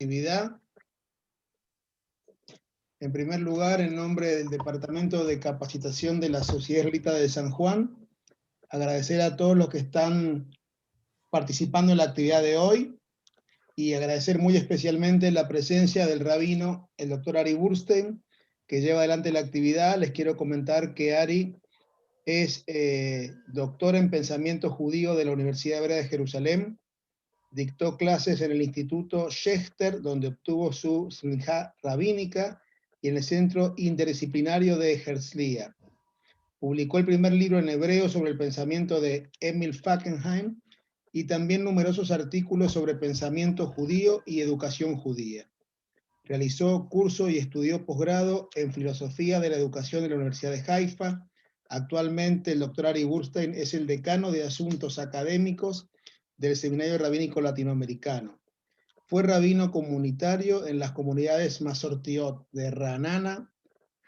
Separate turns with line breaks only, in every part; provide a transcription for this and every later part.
actividad. En primer lugar, en nombre del Departamento de Capacitación de la Sociedad Israelita de San Juan, agradecer a todos los que están participando en la actividad de hoy y agradecer muy especialmente la presencia del rabino, el doctor Ari Burstein, que lleva adelante la actividad. Les quiero comentar que Ari es doctor en pensamiento judío de la Universidad Hebrea de Jerusalén, dictó clases en el Instituto Schechter, donde obtuvo su smijá rabínica, y en el Centro Interdisciplinario de Herzliya. Publicó el primer libro en hebreo sobre el pensamiento de Emil Fackenheim y también numerosos artículos sobre pensamiento judío y educación judía. Realizó curso y estudió posgrado en filosofía de la educación en la Universidad de Haifa. Actualmente el doctor Ari Burstein es el decano de asuntos académicos del Seminario Rabínico Latinoamericano. Fue rabino comunitario en las comunidades Masortiot de Ra'anana,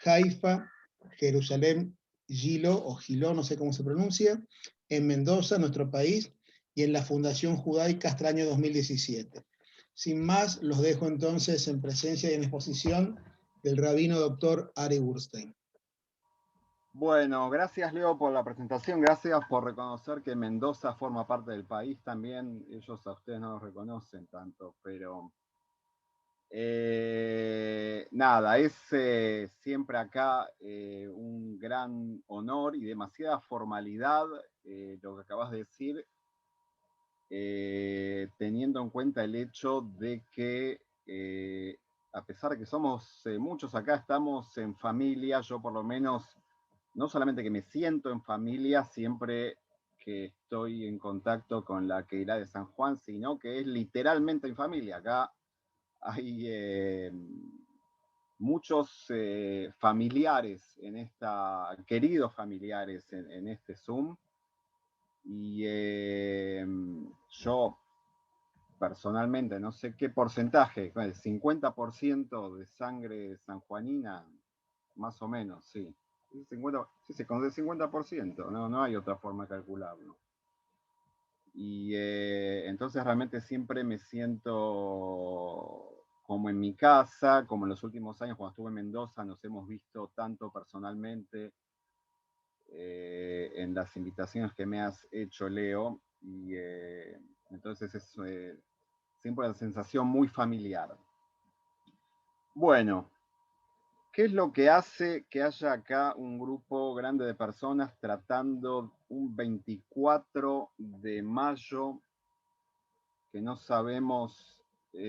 Haifa, Jerusalén, Gilo o Giló, no sé cómo se pronuncia, en Mendoza, nuestro país, y en la Fundación Judaica hasta el año 2017. Sin más, los dejo entonces en presencia y en exposición del rabino doctor Ari Burstein.
Bueno, gracias Leo por la presentación, gracias por reconocer que Mendoza forma parte del país también. Ellos a ustedes no los reconocen tanto, pero nada, es siempre acá un gran honor y demasiada formalidad lo que acabas de decir, teniendo en cuenta el hecho de que a pesar de que somos muchos acá, estamos en familia. Yo por lo menos, no solamente que me siento en familia siempre que estoy en contacto con la Keilah de San Juan, sino que es literalmente en familia. Acá hay muchos familiares en esta, queridos familiares en este Zoom, y yo personalmente no sé qué porcentaje, el 50% de sangre sanjuanina, más o menos, sí. 50, sí, se conoce 50%, no hay otra forma de calcularlo. Y entonces realmente siempre me siento como en mi casa, como en los últimos años cuando estuve en Mendoza, nos hemos visto tanto personalmente en las invitaciones que me has hecho, Leo, y entonces es siempre una sensación muy familiar. Bueno, ¿qué es lo que hace que haya acá un grupo grande de personas tratando un 24 de mayo que no sabemos si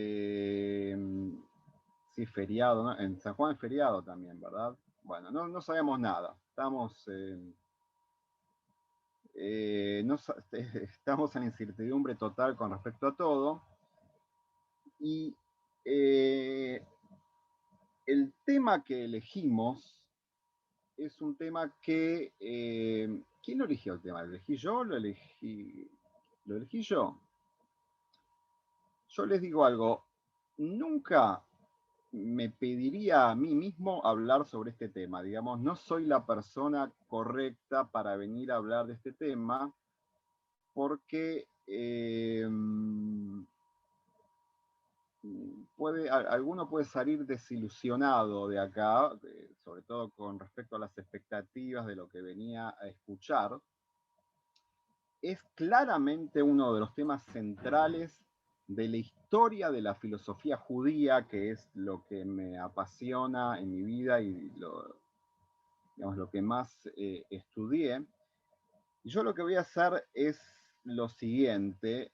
es feriado, ¿no? En San Juan es feriado también, ¿verdad? Bueno, no sabemos nada. Estamos, estamos en incertidumbre total con respecto a todo. Y el tema que elegimos es un tema que... ¿quién lo eligió el tema? ¿Lo elegí yo? ¿Lo elegí yo? Yo les digo algo, nunca me pediría a mí mismo hablar sobre este tema. Digamos, no soy la persona correcta para venir a hablar de este tema, porque alguno puede salir desilusionado de acá, sobre todo con respecto a las expectativas de lo que venía a escuchar. Es claramente uno de los temas centrales de la historia de la filosofía judía, que es lo que me apasiona en mi vida y lo que más estudié. Y yo lo que voy a hacer es lo siguiente,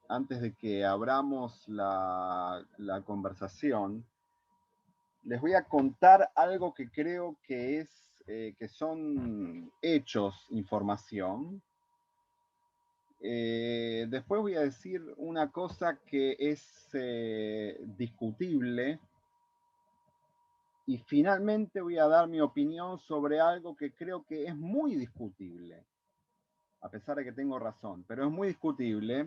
antes de que abramos la conversación, les voy a contar algo que creo que que son hechos, información. Después voy a decir una cosa que es discutible, y finalmente voy a dar mi opinión sobre algo que creo que es muy discutible, a pesar de que tengo razón, pero es muy discutible.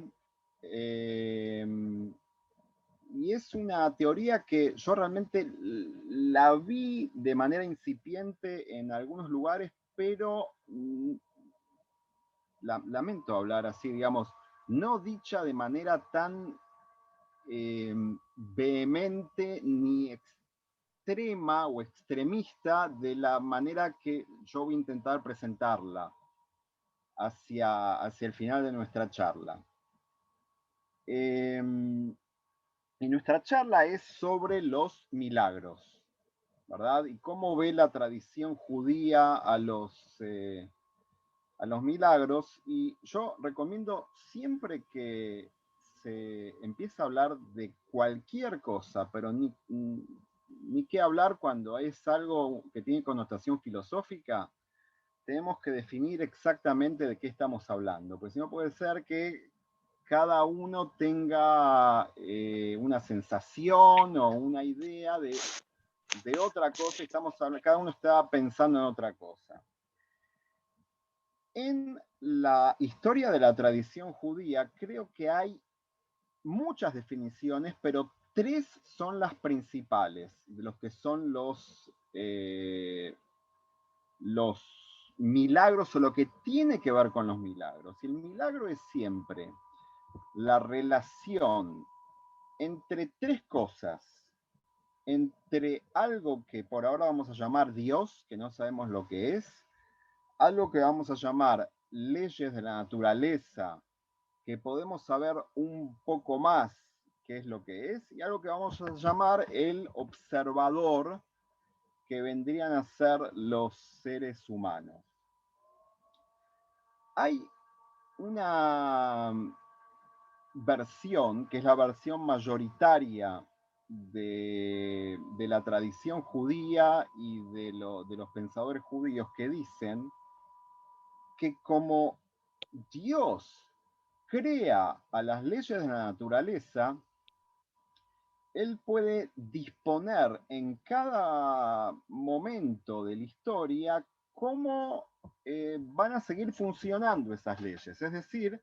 Y es una teoría que yo realmente la vi de manera incipiente en algunos lugares, pero lamento hablar así, digamos, no dicha de manera tan vehemente ni extrema o extremista de la manera que yo voy a intentar presentarla hacia el final de nuestra charla. Y nuestra charla es sobre los milagros, ¿verdad? Y cómo ve la tradición judía a los milagros. Y yo recomiendo siempre que se empieza a hablar de cualquier cosa, pero ni qué hablar cuando es algo que tiene connotación filosófica, tenemos que definir exactamente de qué estamos hablando, porque si no puede ser que cada uno tenga una sensación o una idea de otra cosa, y cada uno está pensando en otra cosa. En la historia de la tradición judía creo que hay muchas definiciones, pero 3 son las principales, de los que son los milagros o lo que tiene que ver con los milagros. Y el milagro es siempre la relación entre 3 cosas, entre algo que por ahora vamos a llamar Dios, que no sabemos lo que es, algo que vamos a llamar leyes de la naturaleza, que podemos saber un poco más qué es lo que es, y algo que vamos a llamar el observador, que vendrían a ser los seres humanos. Hay una versión, que es la versión mayoritaria de la tradición judía y de los pensadores judíos, que dicen que como Dios crea a las leyes de la naturaleza, Él puede disponer en cada momento de la historia cómo van a seguir funcionando esas leyes. Es decir,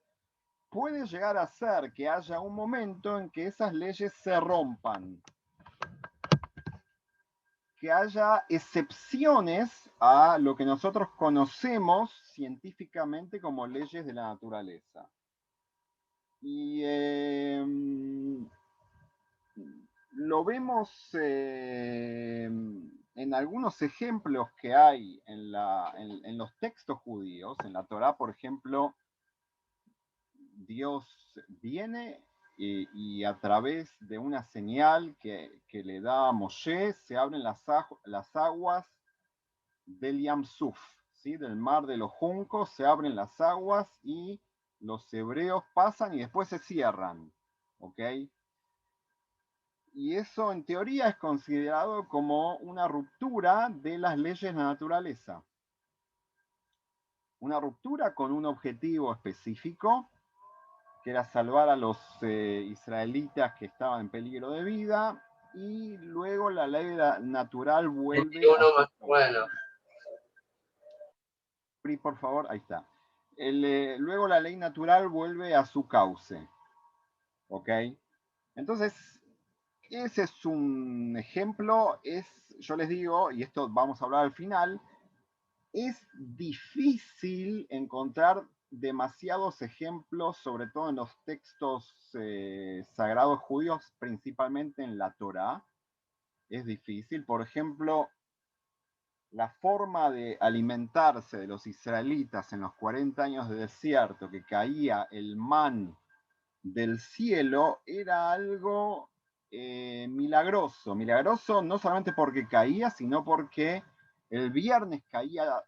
puede llegar a ser que haya un momento en que esas leyes se rompan, que haya excepciones a lo que nosotros conocemos científicamente como leyes de la naturaleza. Y lo vemos en algunos ejemplos que hay en los textos judíos. En la Torá, por ejemplo, Dios viene y a través de una señal que le da a Moshe, se abren las aguas del Yam Suf, ¿sí? Del mar de los juncos, se abren las aguas y los hebreos pasan y después se cierran, ¿ok? Y eso en teoría es considerado como una ruptura de las leyes de la naturaleza. Una ruptura con un objetivo específico, que era salvar a los israelitas que estaban en peligro de vida, y luego la ley natural vuelve a su...
Bueno.
Por favor, ahí está. Luego la ley natural vuelve a su cauce. ¿Ok? Entonces, ese es un ejemplo, yo les digo, y esto vamos a hablar al final, es difícil encontrar demasiados ejemplos, sobre todo en los textos sagrados judíos, principalmente en la Torá. Es difícil. Por ejemplo, la forma de alimentarse de los israelitas en los 40 años de desierto, que caía el man del cielo, era algo milagroso. Milagroso no solamente porque caía, sino porque el viernes caía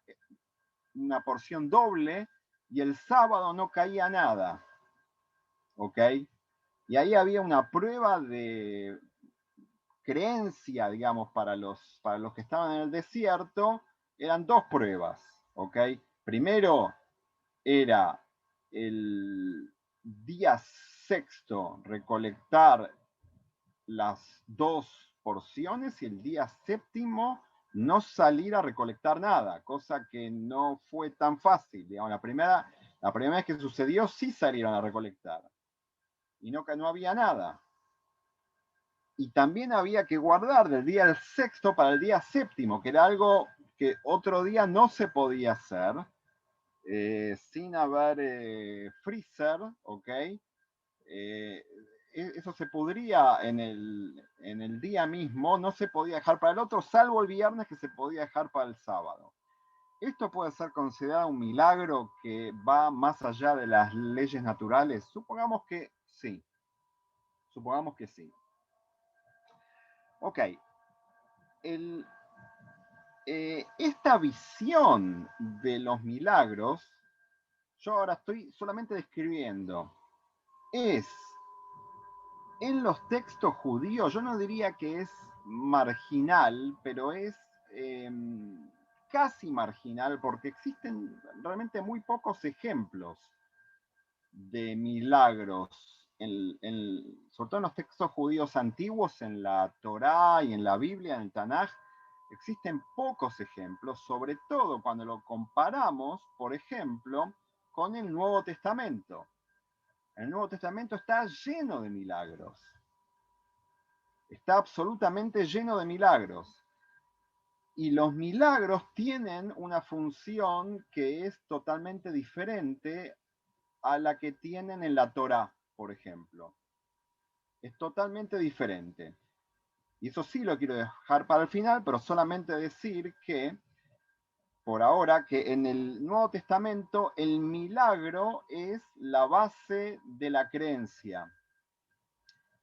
una porción doble y el sábado no caía nada. ¿Ok? Y ahí había una prueba de creencia, digamos, para los que estaban en el desierto. Eran 2 pruebas. ¿Ok? Primero era el día sexto recolectar las 2 porciones, y el día séptimo no salir a recolectar nada, cosa que no fue tan fácil. Digamos, la primera vez que sucedió sí salieron a recolectar, y no había nada. Y también había que guardar del día sexto para el día séptimo, que era algo que otro día no se podía hacer, sin haber freezer, ¿ok? eso se pudría en el día mismo, no se podía dejar para el otro, salvo el viernes que se podía dejar para el sábado. ¿Esto puede ser considerado un milagro que va más allá de las leyes naturales? Supongamos que sí. Supongamos que sí. Ok. Esta visión de los milagros, yo ahora estoy solamente describiendo, es en los textos judíos, yo no diría que es marginal, pero es casi marginal porque existen realmente muy pocos ejemplos de milagros, sobre todo en los textos judíos antiguos, en la Torá y en la Biblia, en el Tanaj, existen pocos ejemplos, sobre todo cuando lo comparamos, por ejemplo, con el Nuevo Testamento. El Nuevo Testamento está lleno de milagros. Está absolutamente lleno de milagros. Y los milagros tienen una función que es totalmente diferente a la que tienen en la Torá, por ejemplo. Es totalmente diferente. Y eso sí lo quiero dejar para el final, pero solamente decir que, por ahora, que en el Nuevo Testamento el milagro es la base de la creencia.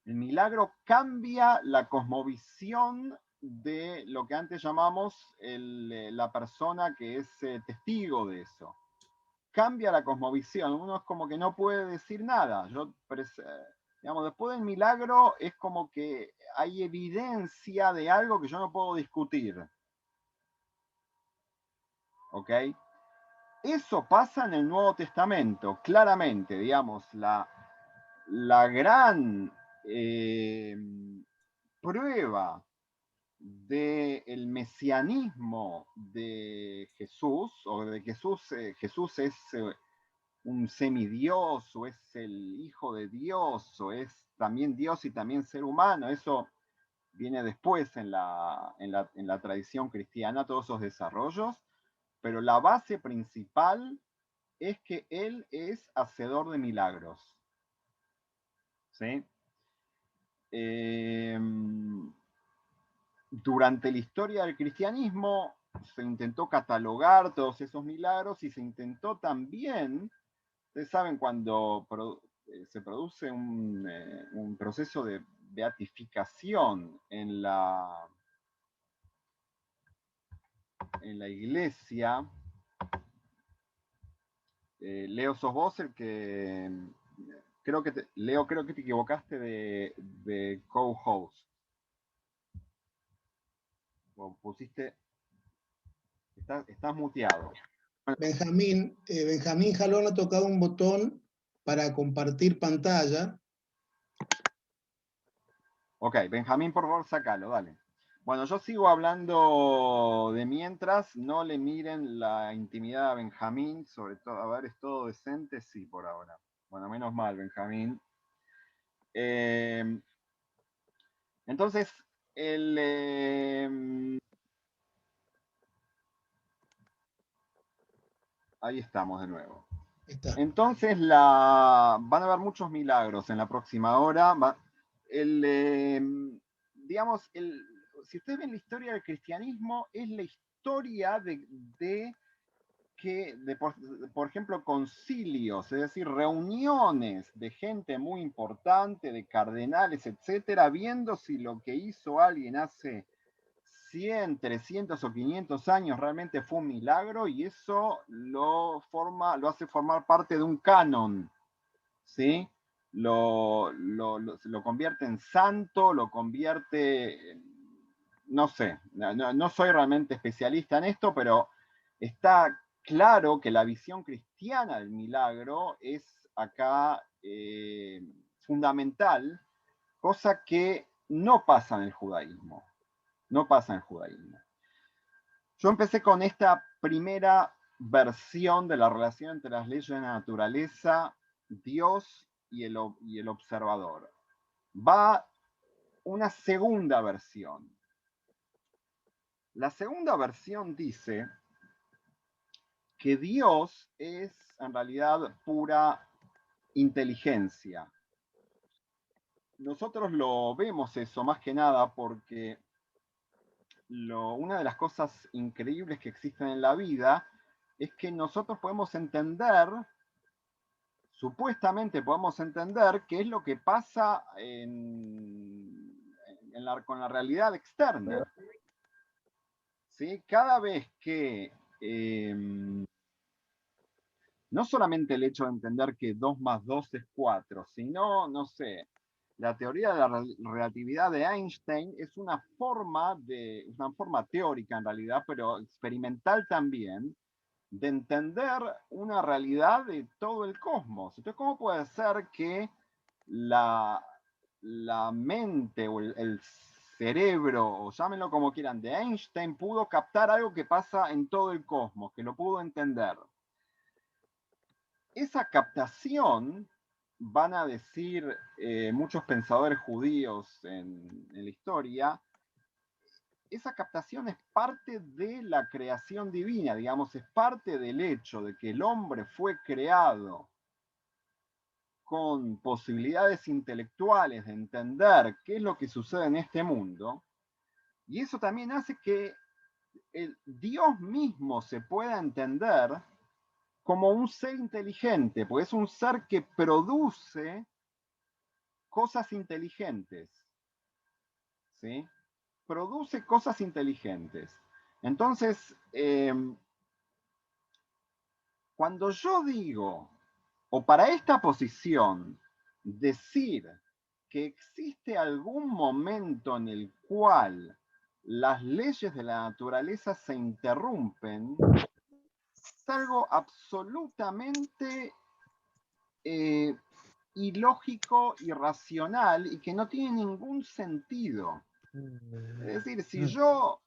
El milagro cambia la cosmovisión de lo que antes llamamos la persona que es testigo de eso. Cambia la cosmovisión, uno es como que no puede decir nada. Digamos, después del milagro es como que hay evidencia de algo que yo no puedo discutir. ¿Ok? Eso pasa en el Nuevo Testamento, claramente, digamos, la gran prueba del mesianismo de Jesús, o de Jesús es un semidios, o es el hijo de Dios, o es también Dios y también ser humano, eso viene después en la tradición cristiana, todos esos desarrollos, pero la base principal es que Él es hacedor de milagros. ¿Sí? Durante la historia del cristianismo se intentó catalogar todos esos milagros y se intentó también, ustedes saben, cuando se produce un proceso de beatificación en la iglesia, Leo, sos vos el que... Leo, creo que te equivocaste de co-host. O pusiste... Estás muteado.
Benjamín Jalón ha tocado un botón para compartir pantalla.
Ok, Benjamín, por favor, sácalo, dale. Bueno, yo sigo hablando de mientras, no le miren la intimidad a Benjamín, sobre todo, a ver, ¿es todo decente? Sí, por ahora. Bueno, menos mal, Benjamín. Entonces, ahí estamos de nuevo. Entonces, van a haber muchos milagros en la próxima hora. Digamos, si ustedes ven la historia del cristianismo, es la historia por ejemplo, concilios, es decir, reuniones de gente muy importante, de cardenales, etcétera, viendo si lo que hizo alguien hace 100, 300 o 500 años realmente fue un milagro, y eso lo hace formar parte de un canon, ¿sí? Lo convierte en santo, lo convierte, no sé, no soy realmente especialista en esto, pero está claro que la visión cristiana del milagro es acá fundamental, cosa que no pasa en el judaísmo. No pasa en el judaísmo. Yo empecé con esta primera versión de la relación entre las leyes de la naturaleza, Dios y el observador. Va una segunda versión. La segunda versión dice que Dios es en realidad pura inteligencia. nosotros lo vemos eso más que nada porque una de las cosas increíbles que existen en la vida es que nosotros podemos entender, supuestamente podemos entender qué es lo que pasa con la realidad externa. ¿Sí? Cada vez que no solamente el hecho de entender que 2 más 2 es 4, sino, no sé, la teoría de la relatividad de Einstein es una forma teórica en realidad, pero experimental también, de entender una realidad de todo el cosmos. Entonces, ¿cómo puede ser que la mente o el cerebro, o llámenlo como quieran, de Einstein pudo captar algo que pasa en todo el cosmos, que lo pudo entender? Esa captación, van a decir muchos pensadores judíos en la historia, esa captación es parte de la creación divina, digamos, es parte del hecho de que el hombre fue creado con posibilidades intelectuales de entender qué es lo que sucede en este mundo, y eso también hace que el Dios mismo se pueda entender como un ser inteligente, porque es un ser que produce cosas inteligentes, ¿sí? Produce cosas inteligentes. Entonces, cuando yo digo, o para esta posición, decir que existe algún momento en el cual las leyes de la naturaleza se interrumpen, es algo absolutamente ilógico, irracional y que no tiene ningún sentido. Es decir, si yo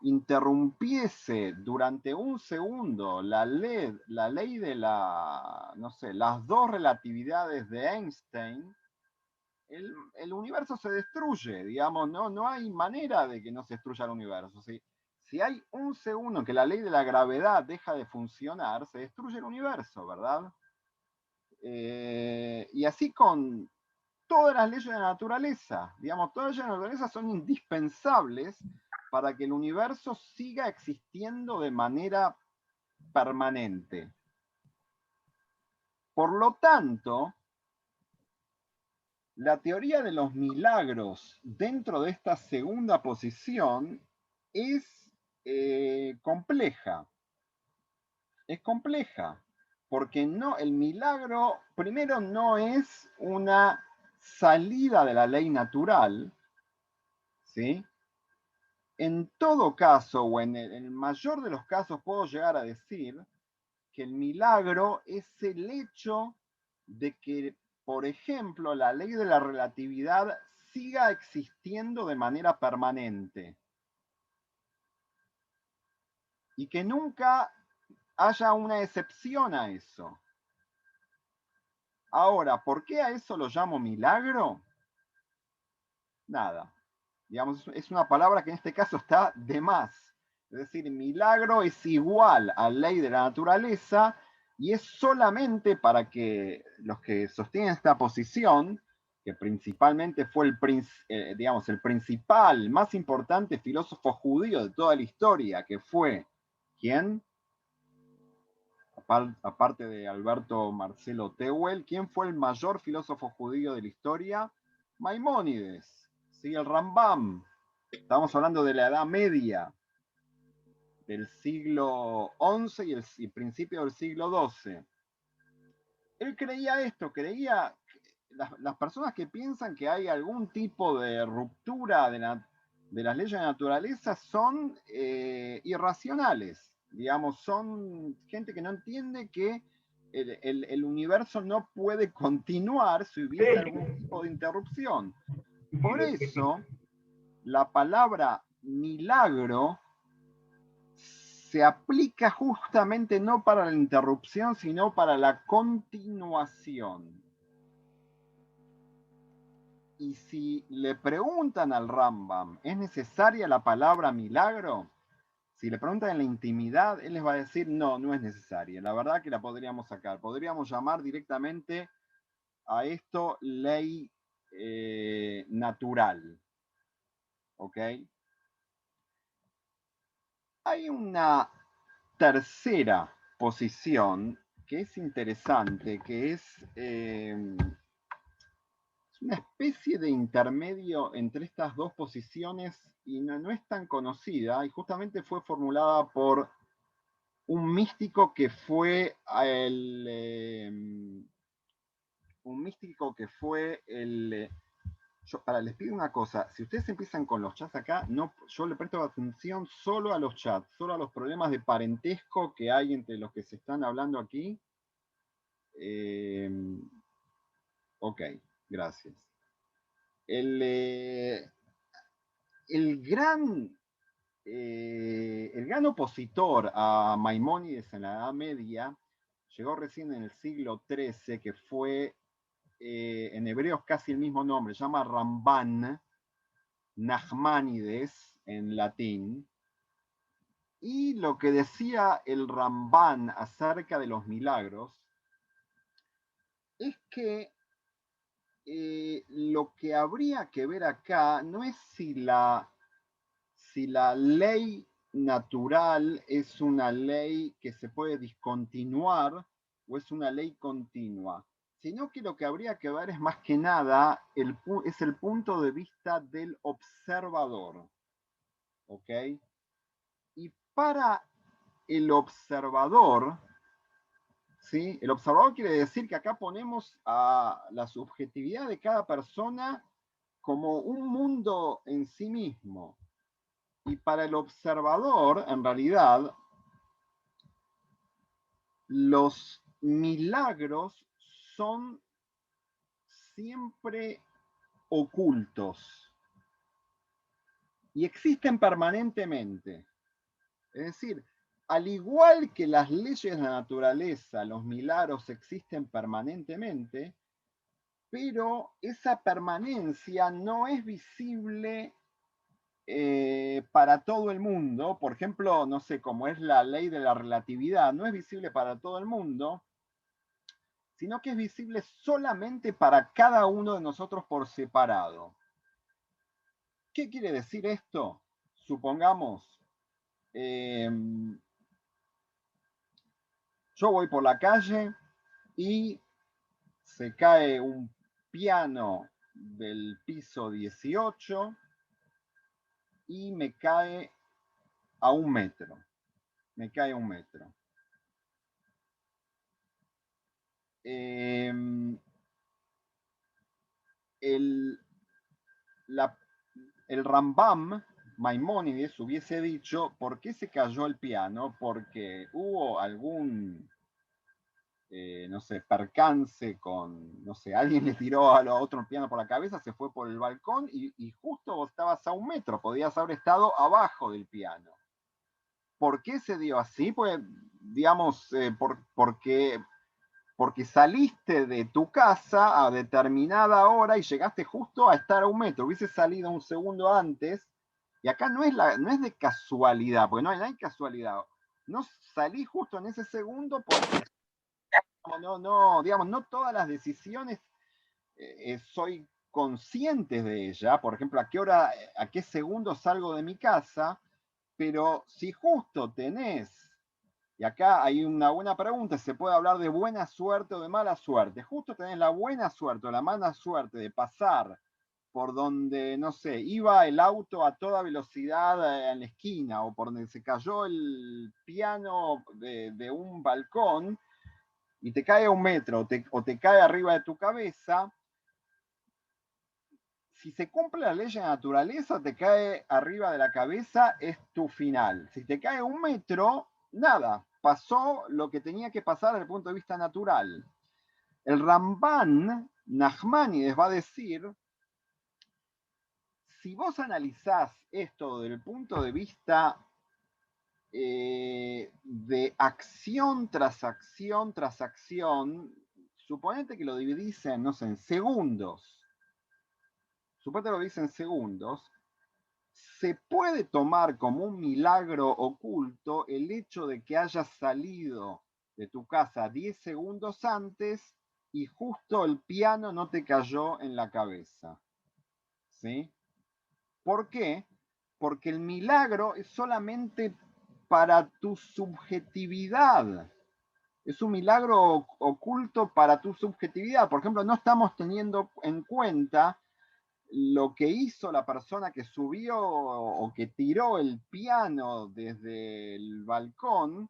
interrumpiese durante un segundo la ley de no sé, las dos relatividades de Einstein, el universo se destruye, digamos, no hay manera de que no se destruya el universo. Si hay un segundo en que la ley de la gravedad deja de funcionar, se destruye el universo, ¿verdad? Y así con todas las leyes de la naturaleza, digamos, todas las leyes de la naturaleza son indispensables para que el universo siga existiendo de manera permanente. Por lo tanto, la teoría de los milagros dentro de esta segunda posición es compleja. Es compleja, porque el milagro, primero, no es una salida de la ley natural, ¿sí? En todo caso, o en el mayor de los casos, puedo llegar a decir que el milagro es el hecho de que, por ejemplo, la ley de la relatividad siga existiendo de manera permanente y que nunca haya una excepción a eso. Ahora, ¿por qué a eso lo llamo milagro? Nada. Digamos, es una palabra que en este caso está de más. Es decir, milagro es igual a ley de la naturaleza y es solamente para que los que sostienen esta posición, que principalmente fue el principal, más importante filósofo judío de toda la historia, que fue, ¿quién? Aparte de Alberto Marcelo Tehuel, ¿quién fue el mayor filósofo judío de la historia? Maimónides, ¿sí? El Rambam. Estamos hablando de la Edad Media, del siglo XI y el principio del siglo XII. Él creía esto, creía las personas que piensan que hay algún tipo de ruptura de las leyes de la naturaleza son irracionales, digamos, son gente que no entiende que el universo no puede continuar si hubiese algún tipo de interrupción. Por eso, la palabra milagro se aplica justamente no para la interrupción, sino para la continuación. Y si le preguntan al Rambam, ¿es necesaria la palabra milagro? Si le preguntan en la intimidad, él les va a decir, no, no es necesaria. La verdad que la podríamos sacar. Podríamos llamar directamente a esto ley natural. ¿Ok? Hay una tercera posición que es interesante, que es una especie de intermedio entre estas dos posiciones y no es tan conocida, y justamente fue formulada por un místico que fue les pido una cosa, si ustedes empiezan con los chats acá, no, yo le presto atención solo a los chats, solo a los problemas de parentesco que hay entre los que se están hablando aquí. Ok, gracias. El gran opositor a Maimónides en la Edad Media llegó recién en el siglo XIII, que fue en hebreo casi el mismo nombre, se llama Ramban, Nachmanides en latín, y lo que decía el Ramban acerca de los milagros es que lo que habría que ver acá no es si la ley natural es una ley que se puede discontinuar o es una ley continua, sino que lo que habría que ver es más que nada es el punto de vista del observador. ¿Ok? Y para el observador, ¿sí? El observador quiere decir que acá ponemos a la subjetividad de cada persona como un mundo en sí mismo. Y para el observador, en realidad, los milagros son siempre ocultos y existen permanentemente. Es decir, al igual que las leyes de la naturaleza, los milagros existen permanentemente, pero esa permanencia no es visible para todo el mundo. Por ejemplo, no sé, como es la ley de la relatividad, no es visible para todo el mundo, sino que es visible solamente para cada uno de nosotros por separado. ¿Qué quiere decir esto? Supongamos, yo voy por la calle y se cae un piano del piso 18 y me cae a 1 metro. Me cae a 1 metro. El Rambam, Maimónides, hubiese dicho, ¿por qué se cayó el piano? Porque hubo algún, no sé, percance con, no sé, alguien le tiró a otro piano por la cabeza, se fue por el balcón y justo vos estabas a 1 metro, podías haber estado abajo del piano. ¿Por qué se dio así? Pues, digamos, porque saliste de tu casa a determinada hora y llegaste justo a estar a 1 metro. Hubiese salido 1 segundo antes, y acá no es de casualidad, porque no hay casualidad. No salí justo en ese segundo porque digamos, no todas las decisiones soy consciente de ella. Por ejemplo, a qué segundo salgo de mi casa, pero si justo tenés, y acá hay una buena pregunta, se puede hablar de buena suerte o de mala suerte. Justo tenés la buena suerte o la mala suerte de pasar por donde, no sé, iba el auto a toda velocidad en la esquina, o por donde se cayó el piano de un balcón y te cae a 1 metro, o te cae arriba de tu cabeza. Si se cumple la ley de la naturaleza, te cae arriba de la cabeza, es tu final. Si te cae a 1 metro, nada, pasó lo que tenía que pasar desde el punto de vista natural. El Ramban Nachmanides va a decir, si vos analizás esto desde el punto de vista de acción tras acción tras acción, suponete que lo dividís en, no sé, en segundos. Suponete que lo dividís en segundos. Se puede tomar como un milagro oculto el hecho de que hayas salido de tu casa 10 segundos antes y justo el piano no te cayó en la cabeza. ¿Sí? ¿Por qué? Porque el milagro es solamente para tu subjetividad. Es un milagro oculto para tu subjetividad. Por ejemplo, no estamos teniendo en cuenta lo que hizo la persona que subió o que tiró el piano desde el balcón,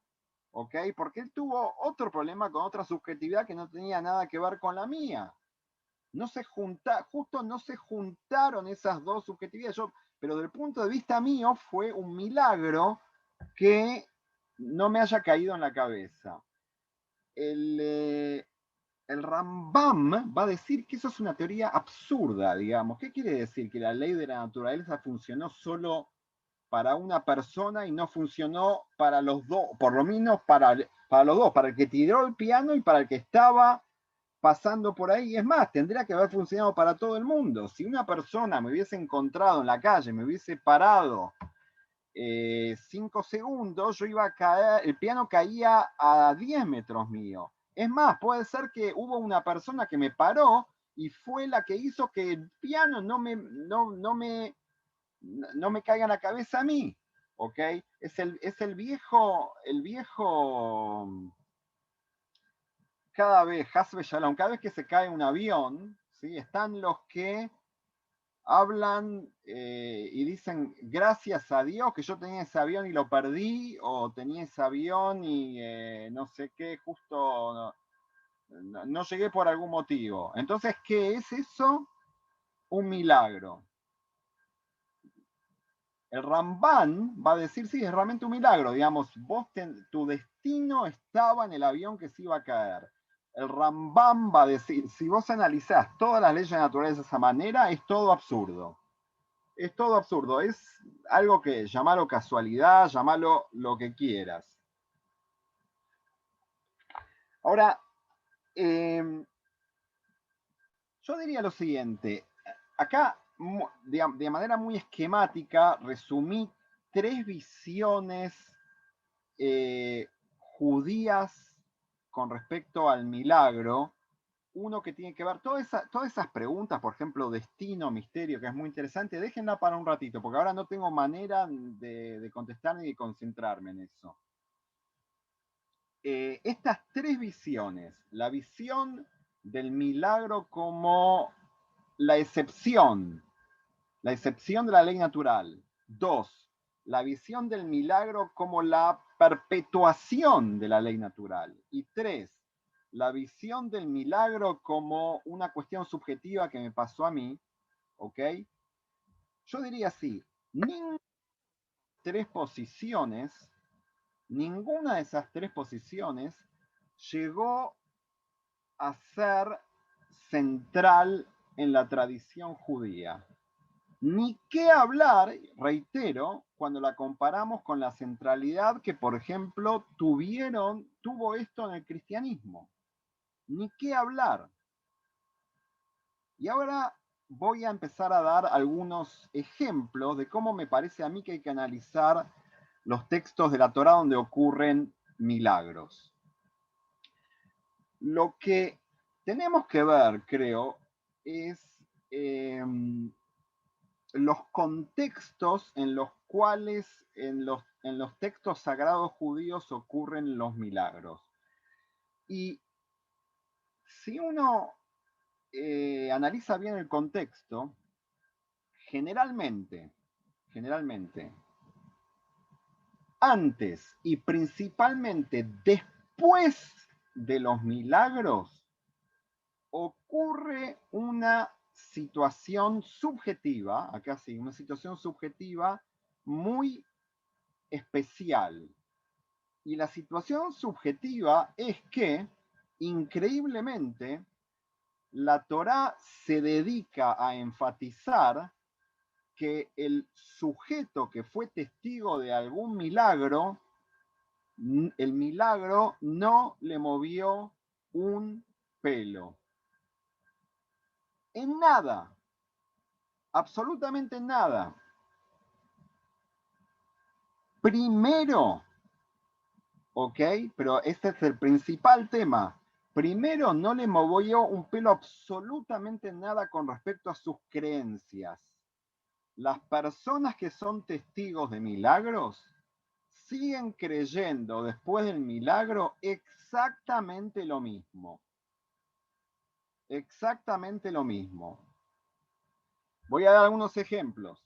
¿ok? Porque él tuvo otro problema con otra subjetividad que no tenía nada que ver con la mía. Justo no se juntaron esas dos subjetividades. Pero desde el punto de vista mío fue un milagro que no me haya caído en la cabeza. El Rambam va a decir que eso es una teoría absurda, digamos. ¿Qué quiere decir? Que la ley de la naturaleza funcionó solo para una persona y no funcionó para los dos, por lo menos para los dos, para el que tiró el piano y para el que estaba pasando por ahí. Es más, tendría que haber funcionado para todo el mundo. Si una persona me hubiese encontrado en la calle, me hubiese parado 5 segundos, yo iba a caer, el piano caía a 10 metros mío. Es más, puede ser que hubo una persona que me paró y fue la que hizo que el piano no me caiga en la cabeza a mí. ¿Ok? Es el viejo cada vez, Hasbe Shalom, cada vez que se cae un avión, ¿sí? Están los que hablan y dicen gracias a Dios que yo tenía ese avión y lo perdí, o tenía ese avión y no sé qué, justo no llegué por algún motivo. Entonces, ¿qué es eso? Un milagro. El Ramban va a decir, sí, es realmente un milagro, digamos, tu destino estaba en el avión que se iba a caer. El Rambam va a decir, si vos analizás todas las leyes naturales de esa manera, es todo absurdo. Es todo absurdo, es algo que llamalo casualidad, llamalo lo que quieras. Ahora, yo diría lo siguiente, acá de manera muy esquemática resumí 3 visiones judías con respecto al milagro. Uno que tiene que ver, todas esas preguntas, por ejemplo, destino, misterio, que es muy interesante, déjenla para un ratito, porque ahora no tengo manera de contestar ni de concentrarme en eso. Estas 3 visiones, la visión del milagro como la excepción de la ley natural. 2, la visión del milagro como la perpetuación de la ley natural. Y 3, la visión del milagro como una cuestión subjetiva que me pasó a mí, ¿ok? Yo diría así, ninguna de esas 3 posiciones llegó a ser central en la tradición judía. Ni qué hablar, reitero, cuando la comparamos con la centralidad que, por ejemplo, tuvo esto en el cristianismo. Ni qué hablar. Y ahora voy a empezar a dar algunos ejemplos de cómo me parece a mí que hay que analizar los textos de la Torá donde ocurren milagros. Lo que tenemos que ver, creo, es los contextos en los cuales en los textos sagrados judíos ocurren los milagros. Y si uno analiza bien el contexto, generalmente, antes y principalmente después de los milagros, ocurre una situación subjetiva, acá sí, una situación subjetiva muy especial. Y la situación subjetiva es que, increíblemente, la Torá se dedica a enfatizar que el sujeto que fue testigo de algún milagro, el milagro no le movió un pelo. En nada, absolutamente en nada. Primero, ¿ok? Pero este es el principal tema. Primero, no le movió un pelo absolutamente nada con respecto a sus creencias. Las personas que son testigos de milagros siguen creyendo después del milagro exactamente lo mismo. Exactamente lo mismo. Voy a dar algunos ejemplos.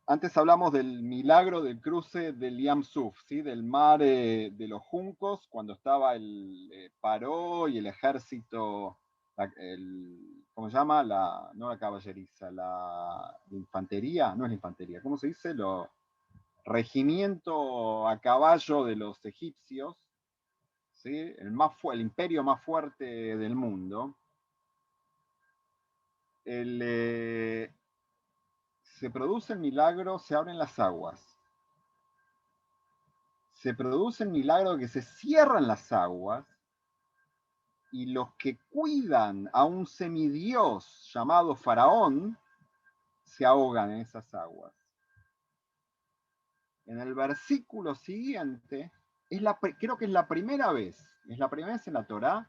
Antes hablamos del milagro del cruce del Yam Suf, ¿sí? Del mar de los juncos, cuando estaba el Paró y el ejército, ¿cómo se llama? No la caballeriza, la infantería, no es la infantería, ¿cómo se dice? Regimiento a caballo de los egipcios, ¿sí? El imperio más fuerte del mundo. Se produce el milagro, se abren las aguas. Se produce el milagro de que se cierran las aguas y los que cuidan a un semidios llamado Faraón se ahogan en esas aguas. En el versículo siguiente, creo que es la primera vez en la Torá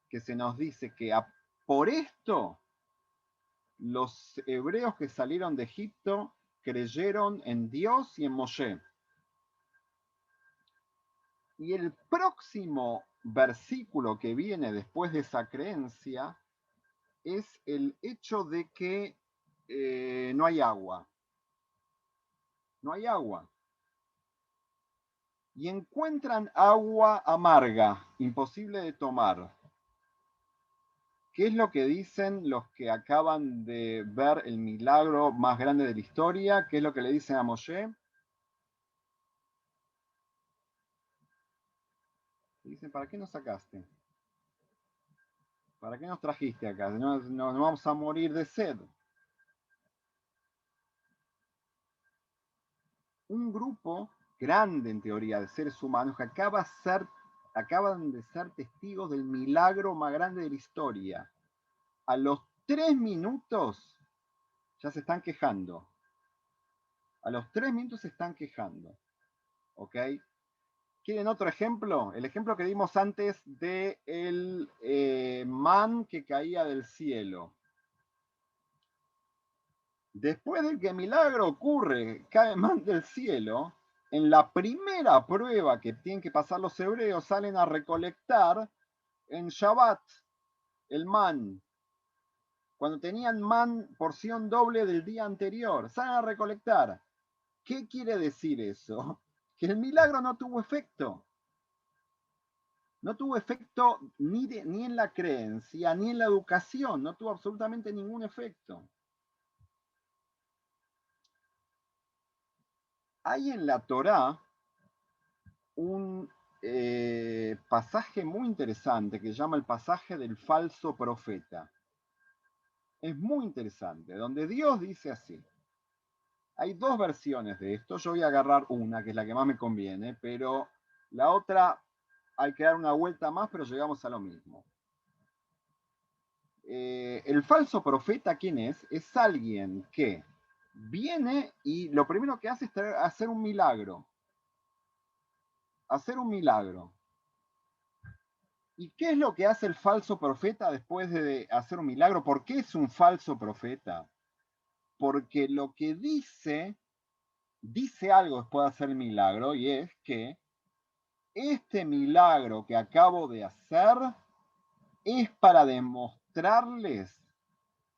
que se nos dice que por esto los hebreos que salieron de Egipto creyeron en Dios y en Moshe. Y el próximo versículo que viene después de esa creencia es el hecho de que no hay agua. No hay agua. Y encuentran agua amarga, imposible de tomar. ¿Qué es lo que dicen los que acaban de ver el milagro más grande de la historia? ¿Qué es lo que le dicen a Moshe? Dicen, ¿para qué nos sacaste? ¿Para qué nos trajiste acá? No vamos a morir de sed. Un grupo grande, en teoría, de seres humanos que acaban de ser testigos del milagro más grande de la historia. A los 3 minutos ya se están quejando. A los 3 minutos se están quejando. ¿Ok? ¿Quieren otro ejemplo? El ejemplo que dimos antes del man que caía del cielo. Después de que el milagro ocurre, cae man del cielo, en la primera prueba que tienen que pasar los hebreos, salen a recolectar en Shabbat el man. Cuando tenían man, porción doble del día anterior, salen a recolectar. ¿Qué quiere decir eso? Que el milagro no tuvo efecto. No tuvo efecto ni en la creencia, ni en la educación. No tuvo absolutamente ningún efecto. Hay en la Torá un pasaje muy interesante que se llama el pasaje del falso profeta. Es muy interesante, donde Dios dice así. Hay 2 versiones de esto, yo voy a agarrar una, que es la que más me conviene, pero la otra hay que dar una vuelta más, pero llegamos a lo mismo. El falso profeta, ¿quién es? Es alguien que viene y lo primero que hace es hacer un milagro. Hacer un milagro. ¿Y qué es lo que hace el falso profeta después de hacer un milagro? ¿Por qué es un falso profeta? Porque lo que dice algo después de hacer el milagro, y es que este milagro que acabo de hacer es para demostrarles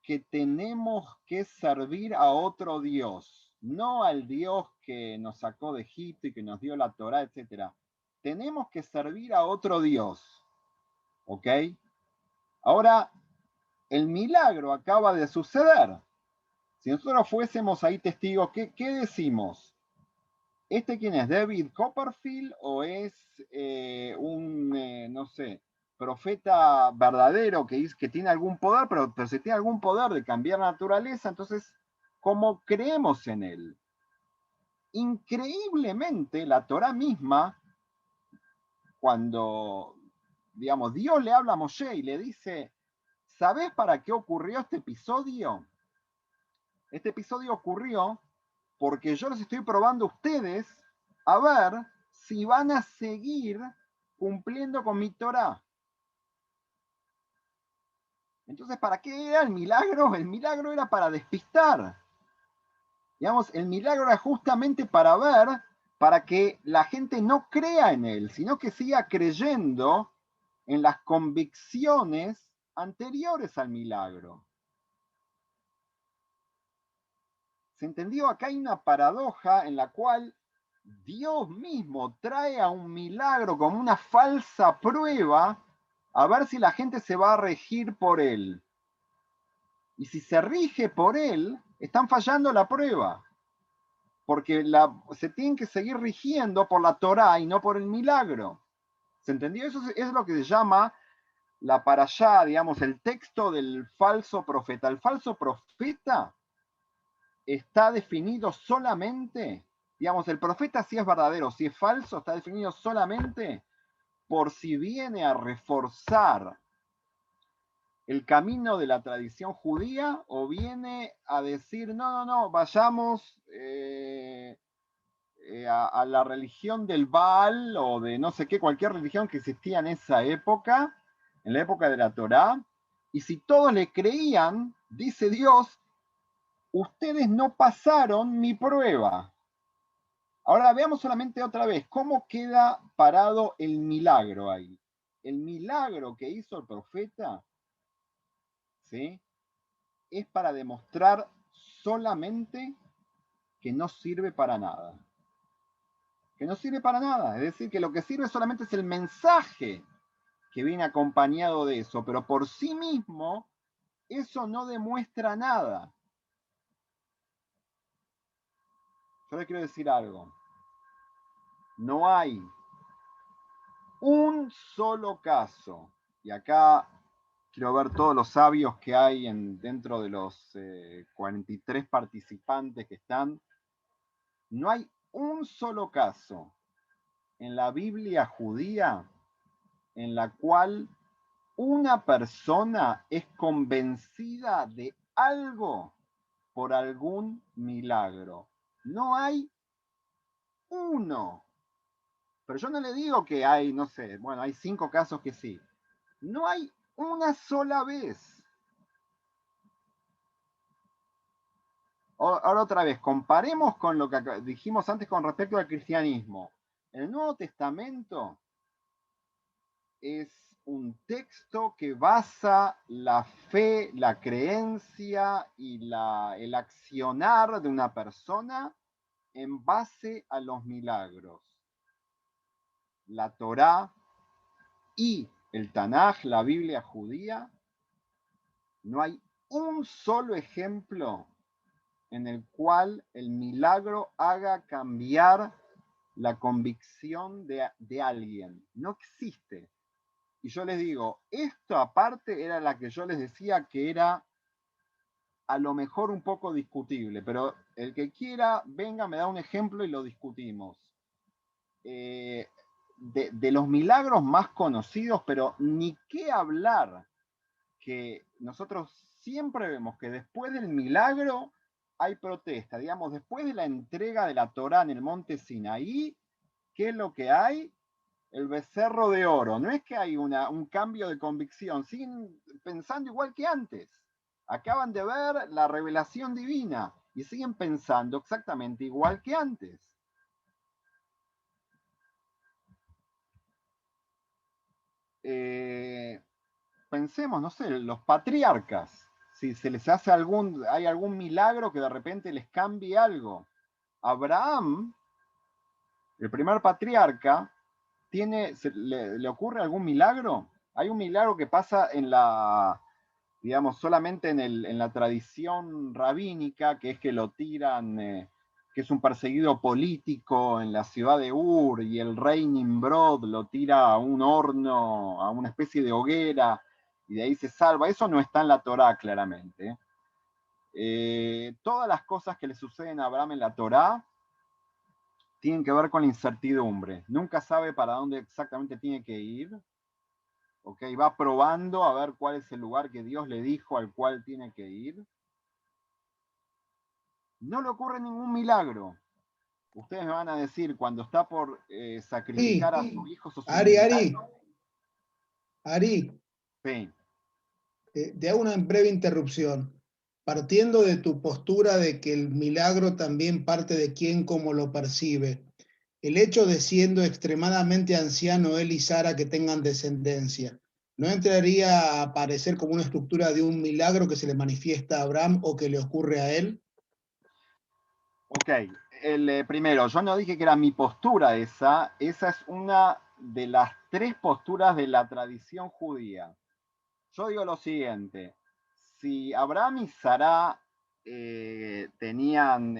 que tenemos que servir a otro Dios, no al Dios que nos sacó de Egipto y que nos dio la Torá, etc. Tenemos que servir a otro Dios. ¿Ok? Ahora, el milagro acaba de suceder. Si nosotros fuésemos ahí testigos, ¿qué decimos? ¿Este quién es? ¿David Copperfield o es no sé, profeta verdadero que tiene algún poder, pero si tiene algún poder de cambiar la naturaleza, entonces, ¿cómo creemos en él? Increíblemente, la Torá misma, cuando, digamos, Dios le habla a Moshe y le dice, ¿sabés para qué ocurrió este episodio? Este episodio ocurrió porque yo los estoy probando a ustedes a ver si van a seguir cumpliendo con mi Torá. Entonces, ¿para qué era el milagro? El milagro era para despistar. Digamos, el milagro era justamente para ver, para que la gente no crea en él, sino que siga creyendo en las convicciones anteriores al milagro. ¿Se entendió? Acá hay una paradoja en la cual Dios mismo trae a un milagro como una falsa prueba a ver si la gente se va a regir por él. Y si se rige por él, están fallando la prueba. Porque se tienen que seguir rigiendo por la Torá y no por el milagro. ¿Se entendió? Eso es lo que se llama la parashá, digamos, el texto del falso profeta. El falso profeta está definido solamente, digamos, el profeta si es verdadero, si es falso, está definido solamente por si viene a reforzar el camino de la tradición judía o viene a decir, no, vayamos a la religión del Baal o de no sé qué, cualquier religión que existía en esa época, en la época de la Torá, y si todos le creían, dice Dios, ustedes no pasaron mi prueba. Ahora veamos solamente otra vez cómo queda parado el milagro ahí. El milagro que hizo el profeta, ¿sí?, es para demostrar solamente que no sirve para nada. Que no sirve para nada. Es decir, que lo que sirve solamente es el mensaje que viene acompañado de eso, pero por sí mismo eso no demuestra nada. Yo le quiero decir algo. No hay un solo caso, y acá quiero ver todos los sabios que hay dentro de los 43 participantes que están. No hay un solo caso en la Biblia judía en la cual una persona es convencida de algo por algún milagro. No hay uno. Pero yo no le digo que hay, no sé, bueno, hay 5 casos que sí. No hay una sola vez. Ahora otra vez, comparemos con lo que dijimos antes con respecto al cristianismo. El Nuevo Testamento es un texto que basa la fe, la creencia y el accionar de una persona en base a los milagros. La Torá y el Tanaj, la Biblia judía, no hay un solo ejemplo en el cual el milagro haga cambiar la convicción de alguien. No existe. Y yo les digo, esto aparte era la que yo les decía que era a lo mejor un poco discutible, pero el que quiera, venga, me da un ejemplo y lo discutimos. De los milagros más conocidos, pero ni qué hablar, que nosotros siempre vemos que después del milagro hay protesta, digamos, después de la entrega de la Torá en el monte Sinaí, ¿qué es lo que hay? El becerro de oro. No es que hay un cambio de convicción, siguen pensando igual que antes. Acaban de ver la revelación divina y siguen pensando exactamente igual que antes. Pensemos, no sé, los patriarcas, si se les hace hay algún milagro que de repente les cambie algo. Abraham, el primer patriarca, le ocurre algún milagro. Hay un milagro que pasa digamos, solamente en la tradición rabínica, que es que lo tiran, que es un perseguido político en la ciudad de Ur, y el rey Nimrod lo tira a un horno, a una especie de hoguera, y de ahí se salva. Eso no está en la Torá, claramente. Todas las cosas que le suceden a Abraham en la Torá tienen que ver con la incertidumbre. Nunca sabe para dónde exactamente tiene que ir. Okay, va probando a ver cuál es el lugar que Dios le dijo al cual tiene que ir. No le ocurre ningún milagro. Ustedes me van a decir, cuando está por sacrificar a su hijo, sos un
Ari,
milagro.
Ari,
Sí.
te hago una breve interrupción. Partiendo de tu postura de que el milagro también parte de quién como lo percibe, el hecho de siendo extremadamente anciano él y Sara que tengan descendencia, ¿no entraría a parecer como una estructura de un milagro que se le manifiesta a Abraham o que le ocurre a él?
Ok, primero, yo no dije que era mi postura esa es una de las 3 posturas de la tradición judía. Yo digo lo siguiente, si Abraham y Sara tenían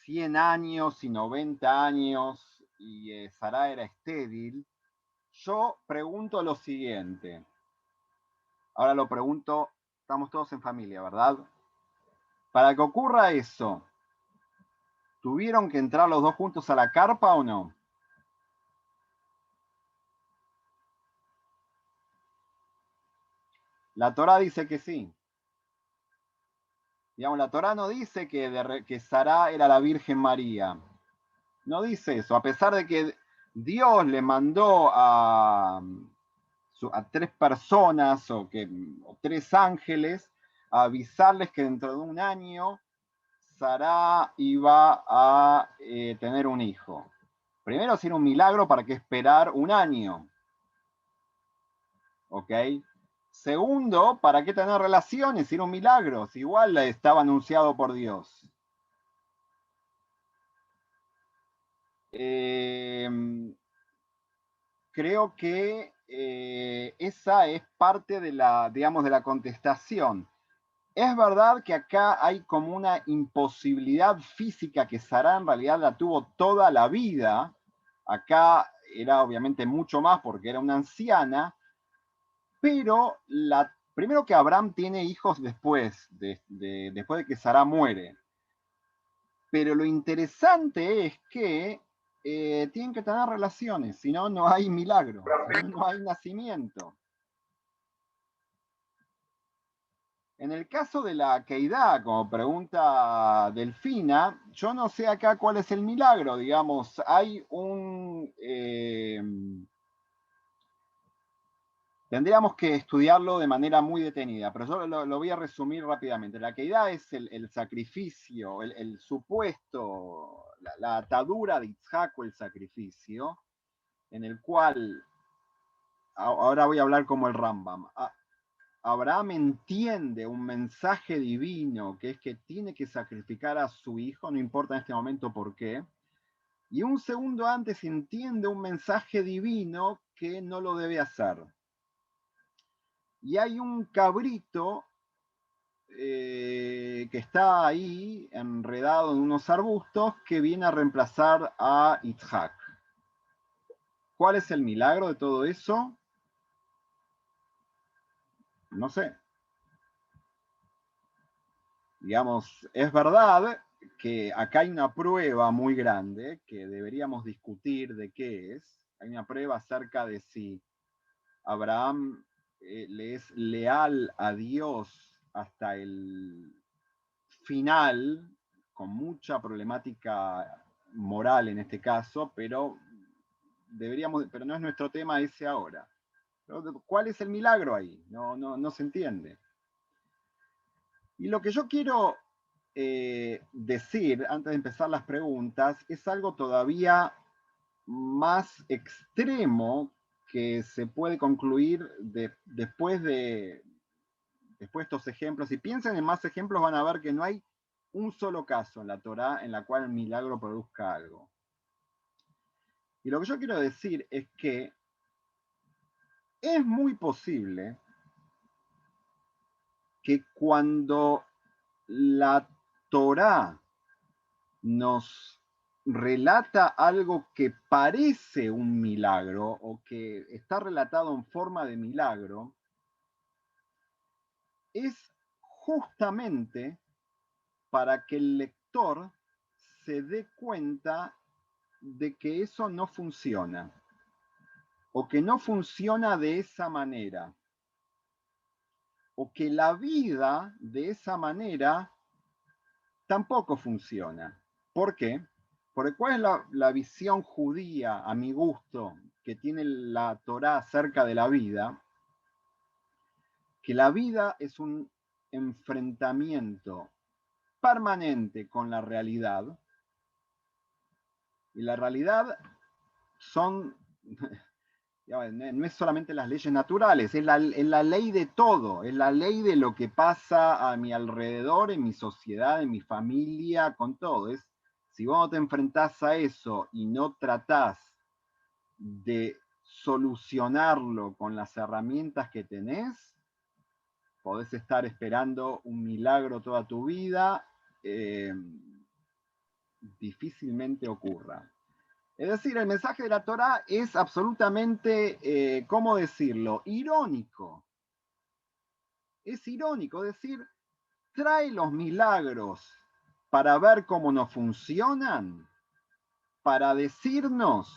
100 años y 90 años y Sara era estéril, yo pregunto lo siguiente, ahora lo pregunto, estamos todos en familia, ¿verdad? Para que ocurra eso, ¿tuvieron que entrar los dos juntos a la carpa o no? La Torá dice que sí. Digamos, la Torá no dice que Sará era la Virgen María. No dice eso, a pesar de que Dios le mandó a 3 personas o 3 ángeles a avisarles que dentro de un año Sará iba a tener un hijo. Primero, hacer un milagro, para que esperar un año. ¿Ok? Segundo, ¿para qué tener relaciones? Era un milagro, si igual estaba anunciado por Dios. Creo que esa es parte de la, digamos, de la contestación. Es verdad que acá hay como una imposibilidad física que Sara en realidad la tuvo toda la vida. Acá era obviamente mucho más porque era una anciana, pero primero que Abraham tiene hijos después de que Sara muere. Pero lo interesante es que tienen que tener relaciones, si no, no hay milagro, si no, no hay nacimiento. En el caso de la Keidá, como pregunta Delfina, yo no sé acá cuál es el milagro, digamos, hay un... tendríamos que estudiarlo de manera muy detenida, pero yo lo voy a resumir rápidamente. La Keidá es el sacrificio, el supuesto, la atadura de Isaac o el sacrificio, en el cual, ahora voy a hablar como el Rambam, Abraham entiende un mensaje divino, que es que tiene que sacrificar a su hijo, no importa en este momento por qué, y un segundo antes entiende un mensaje divino que no lo debe hacer. Y hay un cabrito que está ahí enredado en unos arbustos que viene a reemplazar a Isaac. ¿Cuál es el milagro de todo eso? No sé. Digamos, es verdad que acá hay una prueba muy grande que deberíamos discutir de qué es. Hay una prueba acerca de si Abraham le es leal a Dios hasta el final, con mucha problemática moral en este caso, pero pero no es nuestro tema ese ahora. ¿Cuál es el milagro ahí? No se entiende. Y lo que yo quiero decir, antes de empezar las preguntas, es algo todavía más extremo que se puede concluir después de estos ejemplos. Si piensan en más ejemplos, van a ver que no hay un solo caso en la Torá en la cual el milagro produzca algo. Y lo que yo quiero decir es que es muy posible que cuando la Torá nos relata algo que parece un milagro o que está relatado en forma de milagro, es justamente para que el lector se dé cuenta de que eso no funciona o que no funciona de esa manera o que la vida de esa manera tampoco funciona. ¿Por qué? Porque ¿cuál es la visión judía, a mi gusto, que tiene la Torá acerca de la vida? Que la vida es un enfrentamiento permanente con la realidad, y la realidad son, no es solamente las leyes naturales, es la ley de todo, es la ley de lo que pasa a mi alrededor, en mi sociedad, en mi familia, con todo. Si vos no te enfrentás a eso y no tratás de solucionarlo con las herramientas que tenés, podés estar esperando un milagro toda tu vida, difícilmente ocurra. Es decir, el mensaje de la Torá es absolutamente, ¿cómo decirlo? Irónico. Es irónico, es decir, trae los milagros para ver cómo nos funcionan, para decirnos,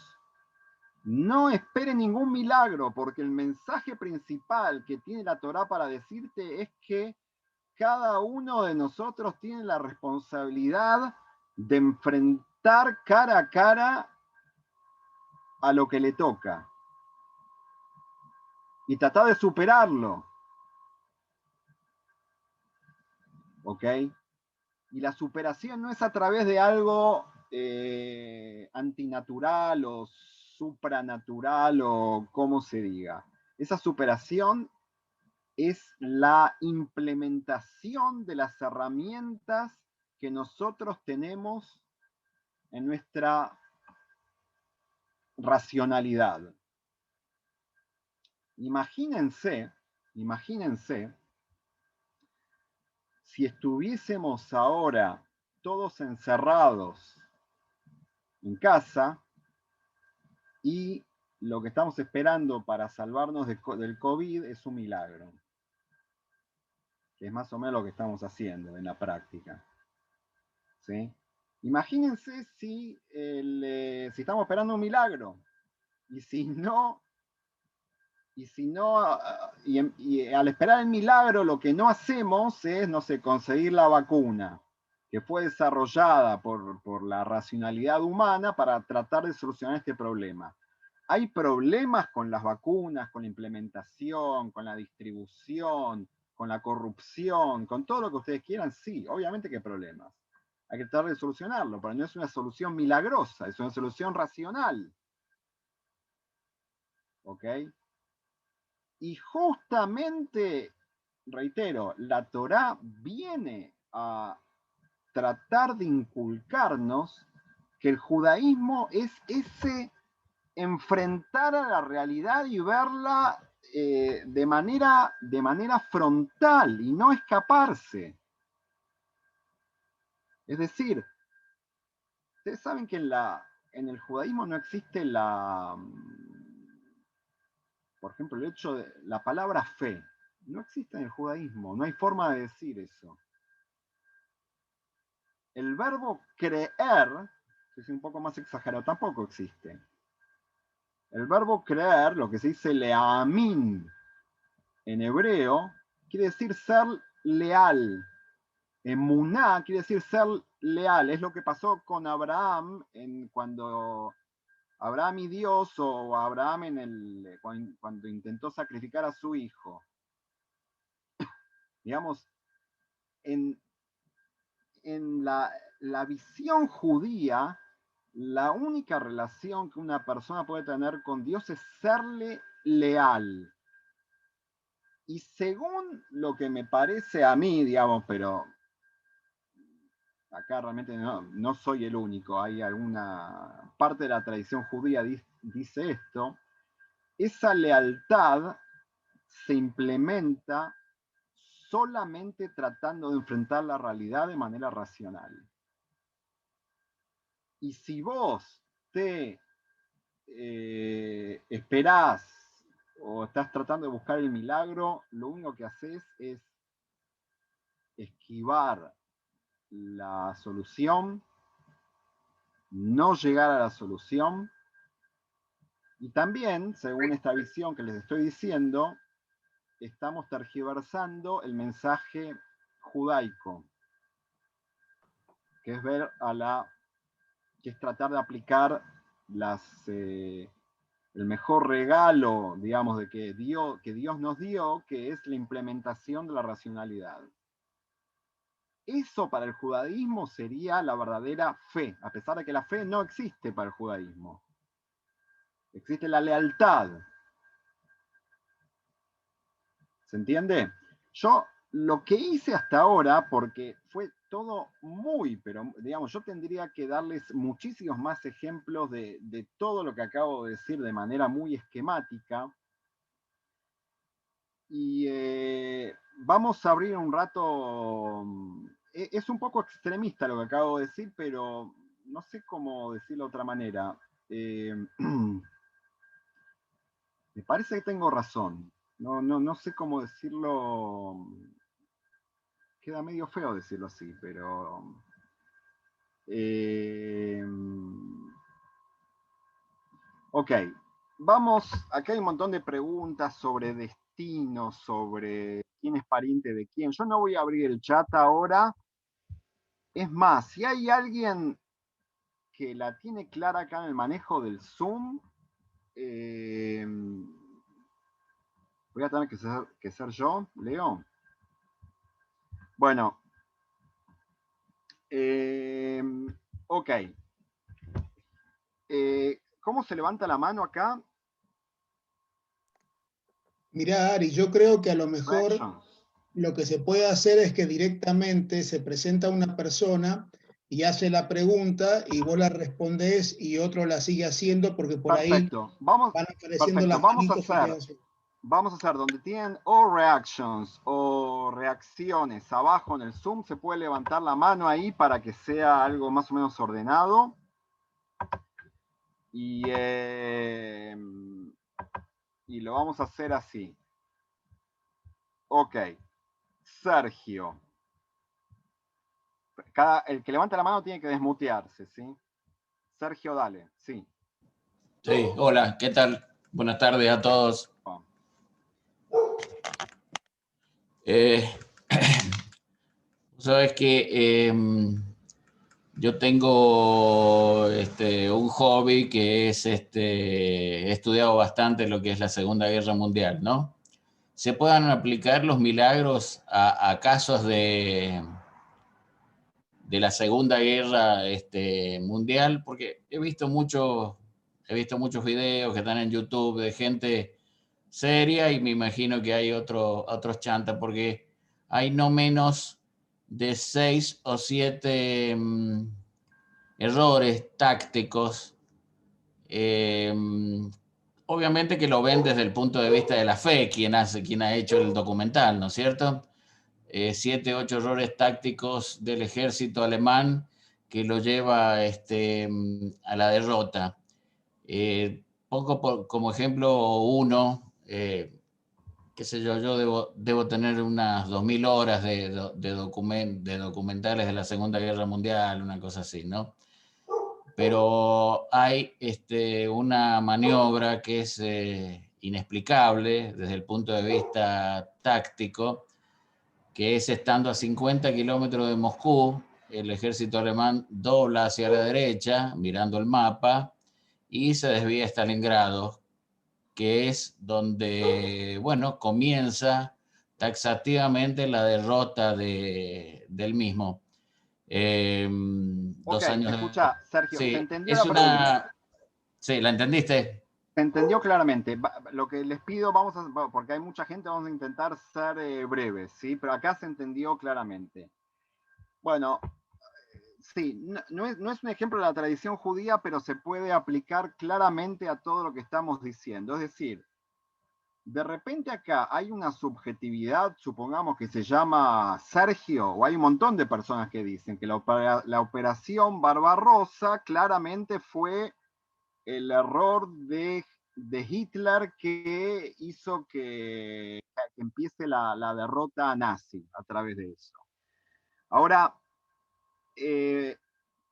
no espere ningún milagro, porque el mensaje principal que tiene la Torá para decirte es que cada uno de nosotros tiene la responsabilidad de enfrentar cara a cara a lo que le toca y tratar de superarlo. ¿Ok? Y la superación no es a través de algo antinatural o supranatural o como se diga. Esa superación es la implementación de las herramientas que nosotros tenemos en nuestra racionalidad. Imagínense si estuviésemos ahora todos encerrados en casa y lo que estamos esperando para salvarnos del COVID es un milagro, que es más o menos lo que estamos haciendo en la práctica. ¿Sí? Imagínense si estamos esperando un milagro y y al esperar el milagro lo que no hacemos es, no sé, conseguir la vacuna que fue desarrollada por la racionalidad humana para tratar de solucionar este problema. ¿Hay problemas con las vacunas, con la implementación, con la distribución, con la corrupción, con todo lo que ustedes quieran? Sí, obviamente que hay problemas. Hay que tratar de solucionarlo, pero no es una solución milagrosa, es una solución racional. ¿Ok? Y justamente, reitero, la Torá viene a tratar de inculcarnos que el judaísmo es ese enfrentar a la realidad y verla de manera frontal y no escaparse. Es decir, ustedes saben que en el judaísmo no existe por ejemplo, el hecho de la palabra fe. No existe en el judaísmo, no hay forma de decir eso. El verbo creer, que es un poco más exagerado, tampoco existe. El verbo creer, lo que se dice leamin en hebreo, quiere decir ser leal. Emuná quiere decir ser leal. Es lo que pasó con Abraham cuando Abraham y Dios, o Abraham cuando intentó sacrificar a su hijo. Digamos, en la visión judía, la única relación que una persona puede tener con Dios es serle leal. Y según lo que me parece a mí, digamos, pero acá realmente no soy el único, hay alguna parte de la tradición judía dice esto, esa lealtad se implementa solamente tratando de enfrentar la realidad de manera racional. Y si vos te esperás o estás tratando de buscar el milagro, lo único que haces es esquivar la solución, no llegar a la solución, y también, según esta visión que les estoy diciendo, estamos tergiversando el mensaje judaico, que es ver a la que es tratar de aplicar el mejor regalo, digamos, de que Dios nos dio, que es la implementación de la racionalidad. Eso para el judaísmo sería la verdadera fe, a pesar de que la fe no existe para el judaísmo. Existe la lealtad. ¿Se entiende? Yo lo que hice hasta ahora, porque fue todo pero digamos, yo tendría que darles muchísimos más ejemplos de todo lo que acabo de decir de manera muy esquemática. Y vamos a abrir un rato, es un poco extremista lo que acabo de decir, pero no sé cómo decirlo de otra manera. Me parece que tengo razón. No sé cómo decirlo. Queda medio feo decirlo así, pero... ok, vamos, acá hay un montón de preguntas sobre destino, sobre quién es pariente de quién. Yo no voy a abrir el chat ahora. Es más, si hay alguien que la tiene clara acá en el manejo del Zoom, voy a tener que ser yo, Leo. Bueno, ok. ¿Cómo se levanta la mano acá?
Mirá, Ari, yo creo que a lo mejor lo que se puede hacer es que directamente se presenta una persona y hace la pregunta y vos la respondés y otro la sigue haciendo porque por
perfecto.
ahí van apareciendo las
Vamos a
manitos.
hacer donde tienen o reactions o reacciones abajo en el Zoom, se puede levantar la mano ahí para que sea algo más o menos ordenado. Y lo vamos a hacer así. Ok. Sergio. El que levanta la mano tiene que desmutearse, ¿sí? Sergio, dale, sí.
Sí, hola, ¿qué tal? Buenas tardes a todos. Sabes que yo tengo un hobby que es he estudiado bastante lo que es la Segunda Guerra Mundial, ¿no? ¿Se pueden aplicar los milagros a casos de la Segunda Guerra Mundial? Porque he visto muchos videos que están en YouTube de gente seria y me imagino que hay otros chantas, porque hay no menos de 6 o 7 errores tácticos. Obviamente que lo ven desde el punto de vista de la fe, quien ha hecho el documental, ¿no es cierto? 7, 8 errores tácticos del ejército alemán que lo lleva a la derrota. Pongo como ejemplo uno, qué sé yo debo tener unas 2000 horas de documentales de la Segunda Guerra Mundial, una cosa así, ¿no? Pero hay una maniobra que es inexplicable desde el punto de vista táctico, que es estando a 50 kilómetros de Moscú, el ejército alemán dobla hacia la derecha, mirando el mapa, y se desvía a Stalingrado, que es donde, bueno, comienza taxativamente la derrota del mismo. 2 años.
Escucha, Sergio,
Sí,
se entendió la pregunta.
Sí, ¿la entendiste?
Se entendió claramente. Lo que les pido, porque hay mucha gente, vamos a intentar ser breves, ¿sí? Pero acá se entendió claramente. Bueno, sí, no es un ejemplo de la tradición judía, pero se puede aplicar claramente a todo lo que estamos diciendo. Es decir, de repente acá hay una subjetividad, supongamos que se llama Sergio, o hay un montón de personas que dicen que la operación Barbarossa claramente fue el error de Hitler que hizo que empiece la derrota nazi a través de eso. Ahora,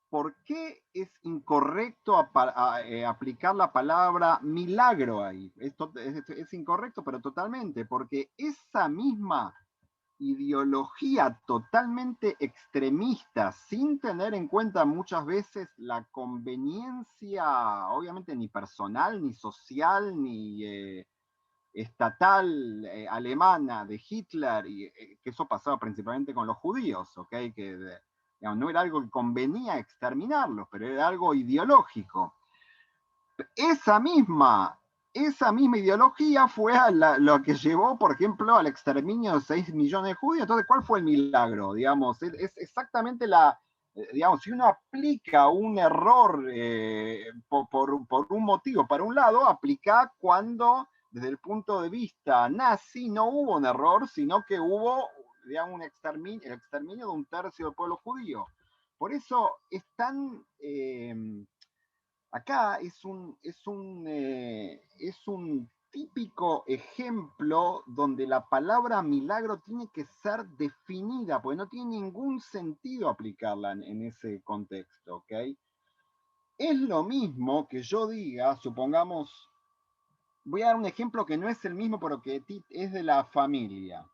¿por qué es incorrecto aplicar la palabra milagro ahí? Es incorrecto, pero totalmente, porque esa misma ideología totalmente extremista, sin tener en cuenta muchas veces la conveniencia, obviamente ni personal, ni social, ni estatal alemana de Hitler, y que eso pasaba principalmente con los judíos, ¿ok? Que digamos, no era algo que convenía exterminarlos, pero era algo ideológico. Esa misma ideología fue lo que llevó, por ejemplo, al exterminio de 6 millones de judíos. Entonces, ¿cuál fue el milagro? Digamos, es exactamente digamos, si uno aplica un error por un motivo para un lado, aplica cuando, desde el punto de vista nazi, no hubo un error, sino que hubo, digamos, el exterminio de un tercio del pueblo judío. Por eso es tan... acá es un típico ejemplo donde la palabra milagro tiene que ser definida, porque no tiene ningún sentido aplicarla en ese contexto, ¿ok? Es lo mismo que yo diga, supongamos, voy a dar un ejemplo que no es el mismo, pero que es de la familia.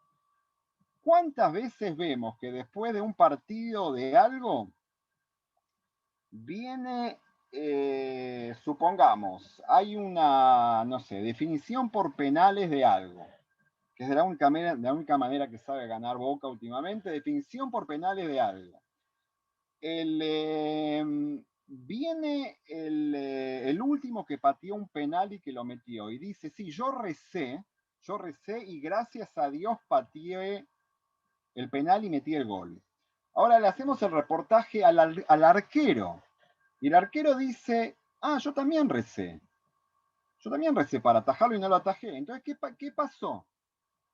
¿Cuántas veces vemos que después de un partido de algo, viene, supongamos, hay una, no sé, definición por penales de algo, que es de la única manera que sabe ganar Boca últimamente, definición por penales de algo. Viene el último que pateó un penal y que lo metió, y dice, sí, yo recé y gracias a Dios pateé el penal y metí el gol. Ahora le hacemos el reportaje al arquero. Y el arquero dice, yo también recé. Yo también recé para atajarlo y no lo atajé. Entonces, ¿qué pasó?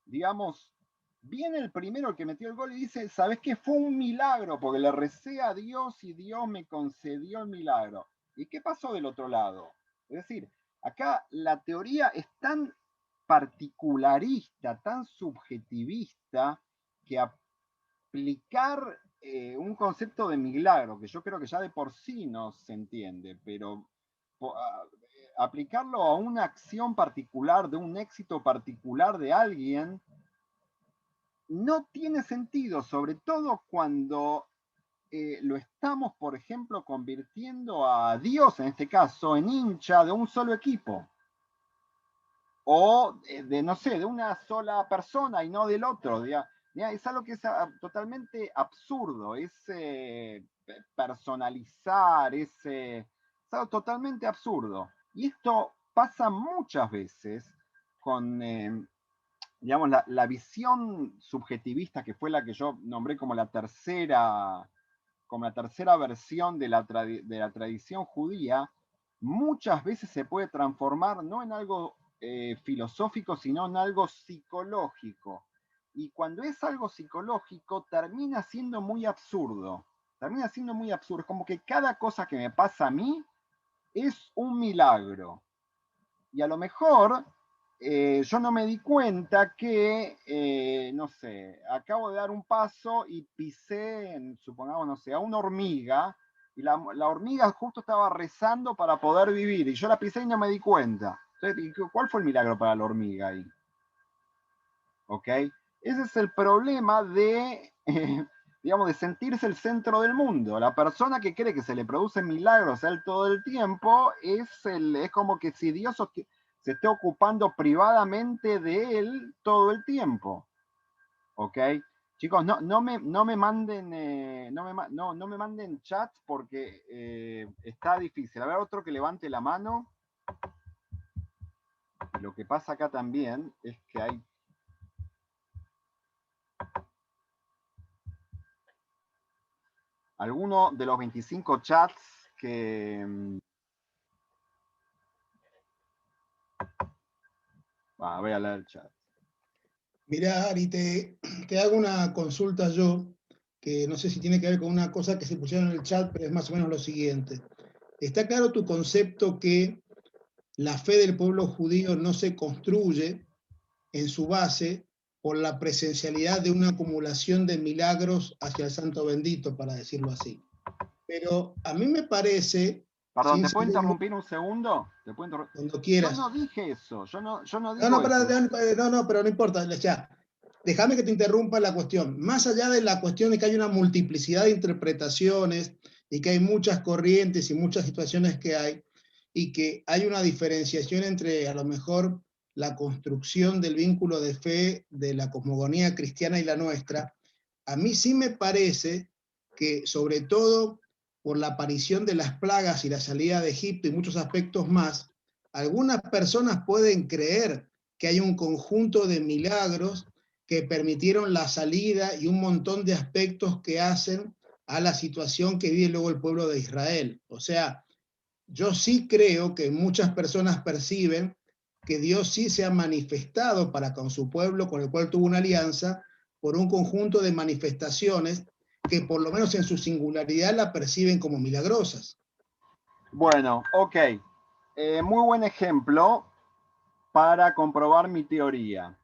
Digamos, viene el primero, el que metió el gol, y dice, ¿sabes qué? Fue un milagro, porque le recé a Dios y Dios me concedió el milagro. ¿Y qué pasó del otro lado? Es decir, acá la teoría es tan particularista, tan subjetivista, que aplicar un concepto de milagro, que yo creo que ya de por sí no se entiende, pero aplicarlo a una acción particular, de un éxito particular de alguien, no tiene sentido, sobre todo cuando lo estamos, por ejemplo, convirtiendo a Dios, en este caso, en hincha de un solo equipo. O no sé, de una sola persona y no del otro. Es algo que es totalmente absurdo, es personalizar, es algo totalmente absurdo. Y esto pasa muchas veces con, digamos, la visión subjetivista, que fue la que yo nombré como la tercera versión de la tradición judía. Muchas veces se puede transformar no en algo filosófico, sino en algo psicológico. Y cuando es algo psicológico, termina siendo muy absurdo. Termina siendo muy absurdo. Es como que cada cosa que me pasa a mí es un milagro. Y a lo mejor yo no me di cuenta que, no sé, acabo de dar un paso y pisé, supongamos, no sé, a una hormiga, y la hormiga justo estaba rezando para poder vivir, y yo la pisé y no me di cuenta. Entonces, ¿cuál fue el milagro para la hormiga ahí? ¿Ok? Ese es el problema de, digamos, de sentirse el centro del mundo. La persona que cree que se le producen milagros a él todo el tiempo es como que si Dios se esté ocupando privadamente de él todo el tiempo. ¿Ok? Chicos, no me manden no me manden chats porque está difícil. A ver, otro que levante la mano. Lo que pasa acá también es que hay alguno de los 25 chats que... voy a leer el chat.
Mirá, Ari, te hago una consulta yo, que no sé si tiene que ver con una cosa que se pusieron en el chat, pero es más o menos lo siguiente. ¿Está claro tu concepto que la fe del pueblo judío no se construye en su base por la presencialidad de una acumulación de milagros hacia el santo bendito, para decirlo así? Pero a mí me parece...
Perdón, ¿te puedo interrumpir un segundo?
Cuando quieras.
Yo no dije eso, yo no digo
No,
eso.
pero no importa, ya. déjame que te interrumpa la cuestión. Más allá de la cuestión de que hay una multiplicidad de interpretaciones y que hay muchas corrientes y muchas situaciones que hay, y que hay una diferenciación entre a lo mejor la construcción del vínculo de fe de la cosmogonía cristiana y la nuestra, a mí sí me parece que sobre todo por la aparición de las plagas y la salida de Egipto y muchos aspectos más, algunas personas pueden creer que hay un conjunto de milagros que permitieron la salida y un montón de aspectos que hacen a la situación que vive luego el pueblo de Israel. O sea, yo sí creo que muchas personas perciben que Dios sí se ha manifestado para con su pueblo, con el cual tuvo una alianza, por un conjunto de manifestaciones que por lo menos en su singularidad la perciben como milagrosas.
Bueno, ok. Muy buen ejemplo para comprobar mi teoría.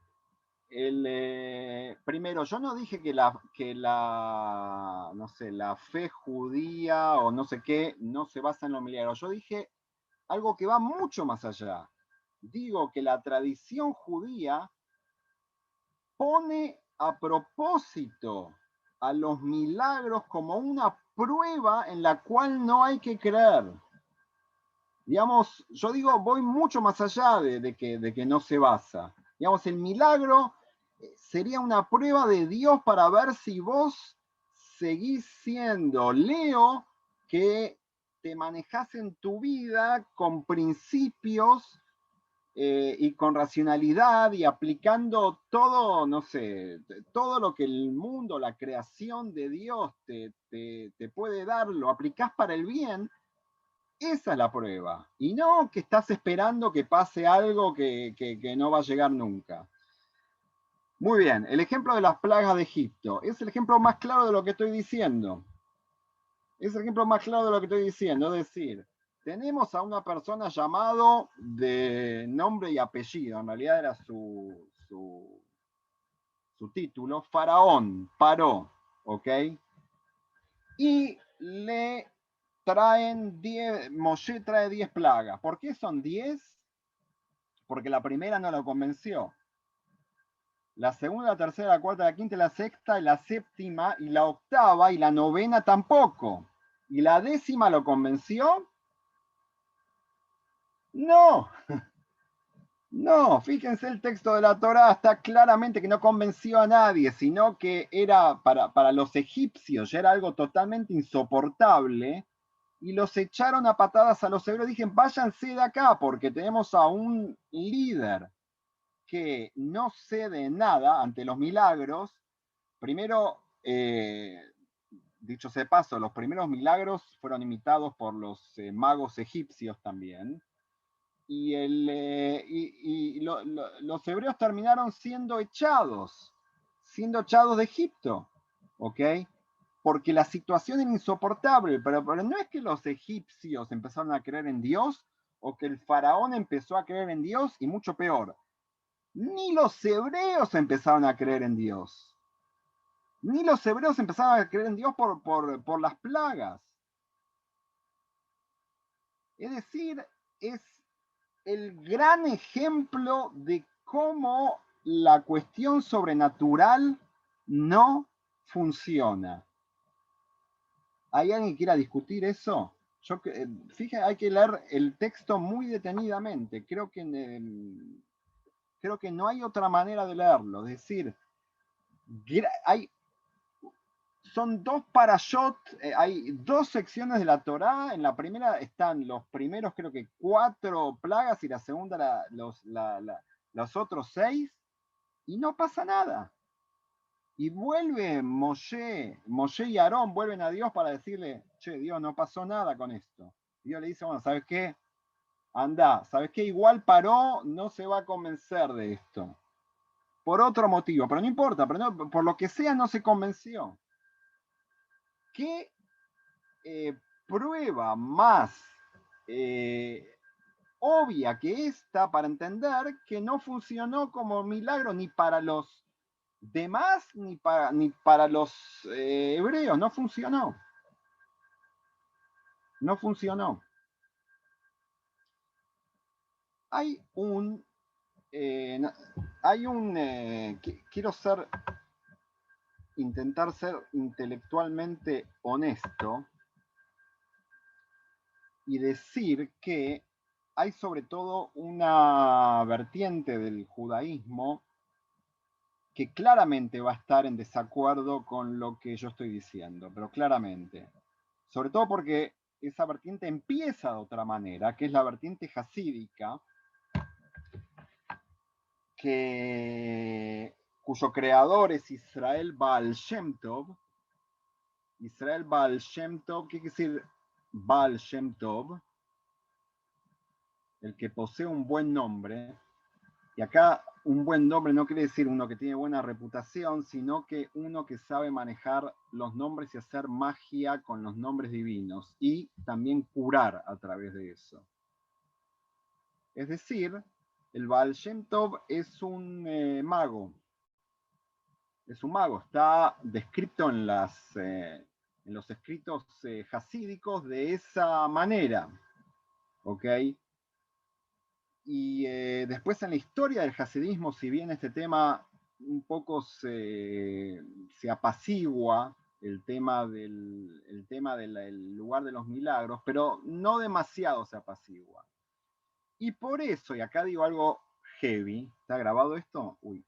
Primero, yo no dije que no sé, la fe judía o no sé qué no se basa en los milagros. Yo dije algo que va mucho más allá. Digo que la tradición judía pone a propósito a los milagros como una prueba en la cual no hay que creer. Digamos, yo digo, voy mucho más allá de que no se basa. Digamos, el milagro sería una prueba de Dios para ver si vos seguís siendo Leo que te manejás en tu vida con principios y con racionalidad y aplicando todo, no sé, todo lo que el mundo, la creación de Dios te puede dar, lo aplicás para el bien. Esa es la prueba. Y no que estás esperando que pase algo que no va a llegar nunca. Muy bien, el ejemplo de las plagas de Egipto es el ejemplo más claro de lo que estoy diciendo. Es el ejemplo más claro de lo que estoy diciendo. Es decir, tenemos a una persona llamado de nombre y apellido, en realidad era su título, Faraón, Paró, ¿ok? Y le traen 10, Moshe trae 10 plagas. ¿Por qué son 10? Porque la primera no lo convenció. La segunda, la tercera, la cuarta, la quinta, la sexta, y la séptima, y la octava, y la novena tampoco. ¿Y la 10ª lo convenció? No. No, fíjense el texto de la Torá, está claramente que no convenció a nadie, sino que era para los egipcios, ya era algo totalmente insoportable, y los echaron a patadas a los hebreos. Dijeron, váyanse de acá, porque tenemos a un líder que no cede nada ante los milagros. Primero, dicho sea de paso, los primeros milagros fueron imitados por los magos egipcios también. Y los hebreos terminaron siendo echados de Egipto, ¿ok? Porque la situación era insoportable, pero no es que los egipcios empezaron a creer en Dios o que el faraón empezó a creer en Dios, y mucho peor, ni los hebreos empezaron a creer en Dios. Ni los hebreos empezaron a creer en Dios por las plagas. Es decir, es el gran ejemplo de cómo la cuestión sobrenatural no funciona. ¿Hay alguien que quiera discutir eso? Fíjense, hay que leer el texto muy detenidamente. Creo que no hay otra manera de leerlo. Es decir, son dos parashot, hay dos secciones de la Torá. En la primera están los primeros, creo que 4 plagas, y la segunda los otros 6, y no pasa nada. Y vuelve Moshe y Aarón vuelven a Dios para decirle, che, Dios, no pasó nada con esto. Dios le dice, bueno, ¿sabes qué? Anda, ¿sabes qué? Igual Paró no se va a convencer de esto. Por otro motivo, pero no importa, pero no, por lo que sea no se convenció. ¿Qué prueba más obvia que esta para entender que no funcionó como milagro ni para los demás ni para los hebreos? No funcionó. No funcionó. Hay hay un... quiero intentar ser intelectualmente honesto y decir que hay sobre todo una vertiente del judaísmo que claramente va a estar en desacuerdo con lo que yo estoy diciendo, pero claramente. Sobre todo porque esa vertiente empieza de otra manera, que es la vertiente hasídica, cuyo creador es Israel Baal Shem Tov. Israel Baal Shem Tov, ¿qué quiere decir Baal Shem Tov? El que posee un buen nombre. Y acá un buen nombre no quiere decir uno que tiene buena reputación, sino que uno que sabe manejar los nombres y hacer magia con los nombres divinos y también curar a través de eso. Es decir, el Baal Shem Tov es un mago. Es un mago, está descrito en los escritos hasídicos de esa manera. ¿Ok? Y después en la historia del hasidismo, si bien este tema un poco se apacigua, el tema del lugar de los milagros, pero no demasiado se apacigua. Y por eso, y acá digo algo heavy, ¿está grabado esto? Uy.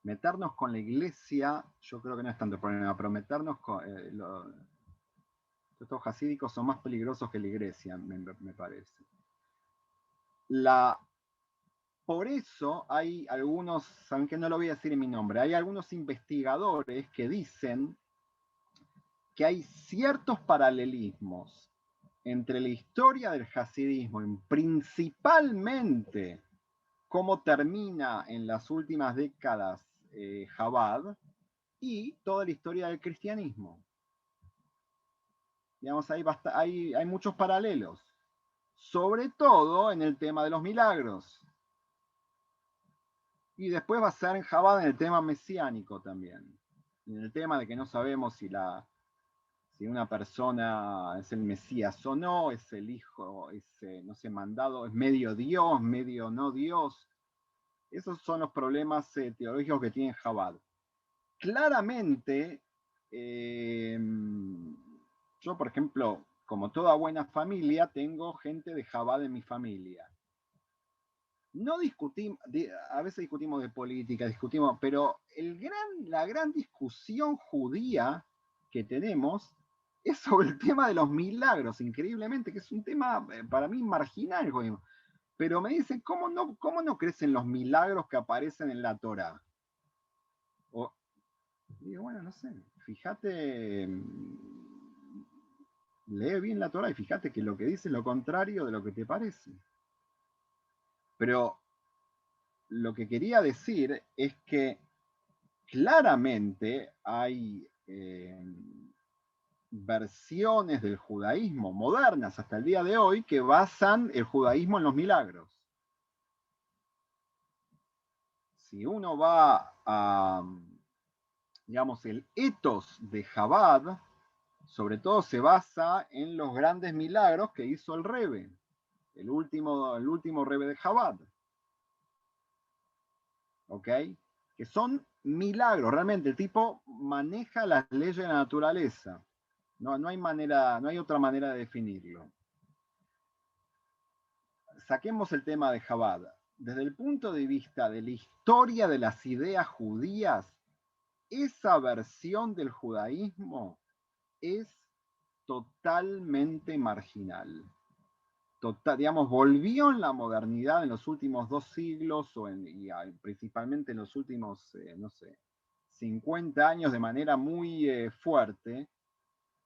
Meternos con la iglesia, yo creo que no es tanto problema, pero meternos con... estos hasídicos son más peligrosos que la iglesia, me parece. Por eso hay algunos, saben que no lo voy a decir en mi nombre, hay algunos investigadores que dicen que hay ciertos paralelismos entre la historia del hasidismo, principalmente cómo termina en las últimas décadas Chabad, y toda la historia del cristianismo. Digamos, hay muchos paralelos, sobre todo en el tema de los milagros. Y después va a ser en Chabad en el tema mesiánico también. En el tema de que no sabemos si una persona es el Mesías o no, es el hijo, es, no sé, mandado, es medio Dios, medio no Dios. Esos son los problemas teológicos que tiene Chabad. Claramente, yo, por ejemplo, como toda buena familia, tengo gente de Chabad en mi familia. No discutimos, a veces discutimos de política, pero la gran discusión judía que tenemos es sobre el tema de los milagros, increíblemente, que es un tema para mí marginal, pero me dicen, ¿cómo no crees en los milagros que aparecen en la Torá? Digo, bueno, no sé, fíjate, lee bien la Torá y fíjate que lo que dice es lo contrario de lo que te parece. Pero lo que quería decir es que claramente hay versiones del judaísmo modernas hasta el día de hoy que basan el judaísmo en los milagros. Si uno va a, digamos, el ethos de Chabad, sobre todo se basa en los grandes milagros que hizo el Rebbe, el último Rebbe de Chabad. ¿Ok? Que son milagros, realmente el tipo maneja las leyes de la naturaleza. No hay otra manera de definirlo. Saquemos el tema de Chabad. Desde el punto de vista de la historia de las ideas judías, esa versión del judaísmo es totalmente marginal. Digamos, volvió en la modernidad en los últimos 2 siglos, principalmente en los últimos, 50 años de manera muy fuerte,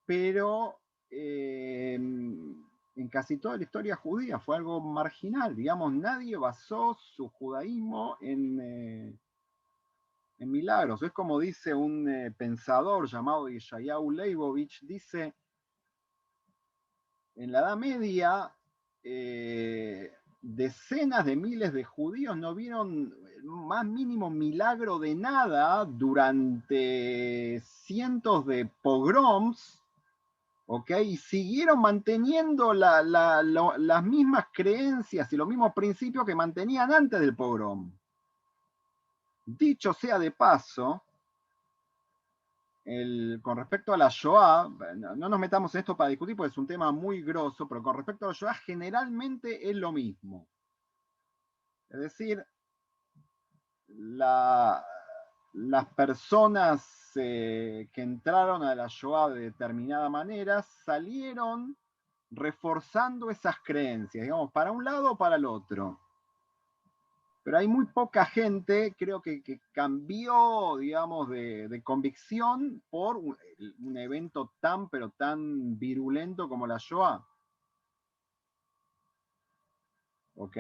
pero en casi toda la historia judía fue algo marginal. Digamos, nadie basó su judaísmo en milagros. Es como dice un pensador llamado Yeshayahu Leibovich, dice, en la Edad Media, decenas de miles de judíos no vieron más mínimo milagro de nada durante cientos de pogroms, ¿ok? Y siguieron manteniendo las mismas creencias y los mismos principios que mantenían antes del pogrom. Dicho sea de paso, con respecto a la Shoah, no nos metamos en esto para discutir porque es un tema muy grosso, pero con respecto a la Shoah generalmente es lo mismo. Es decir, las personas que entraron a la Shoah de determinada manera salieron reforzando esas creencias, digamos, para un lado o para el otro. Pero hay muy poca gente, creo que cambió, digamos, de convicción por un evento tan, pero tan virulento como la Shoah. ¿Ok?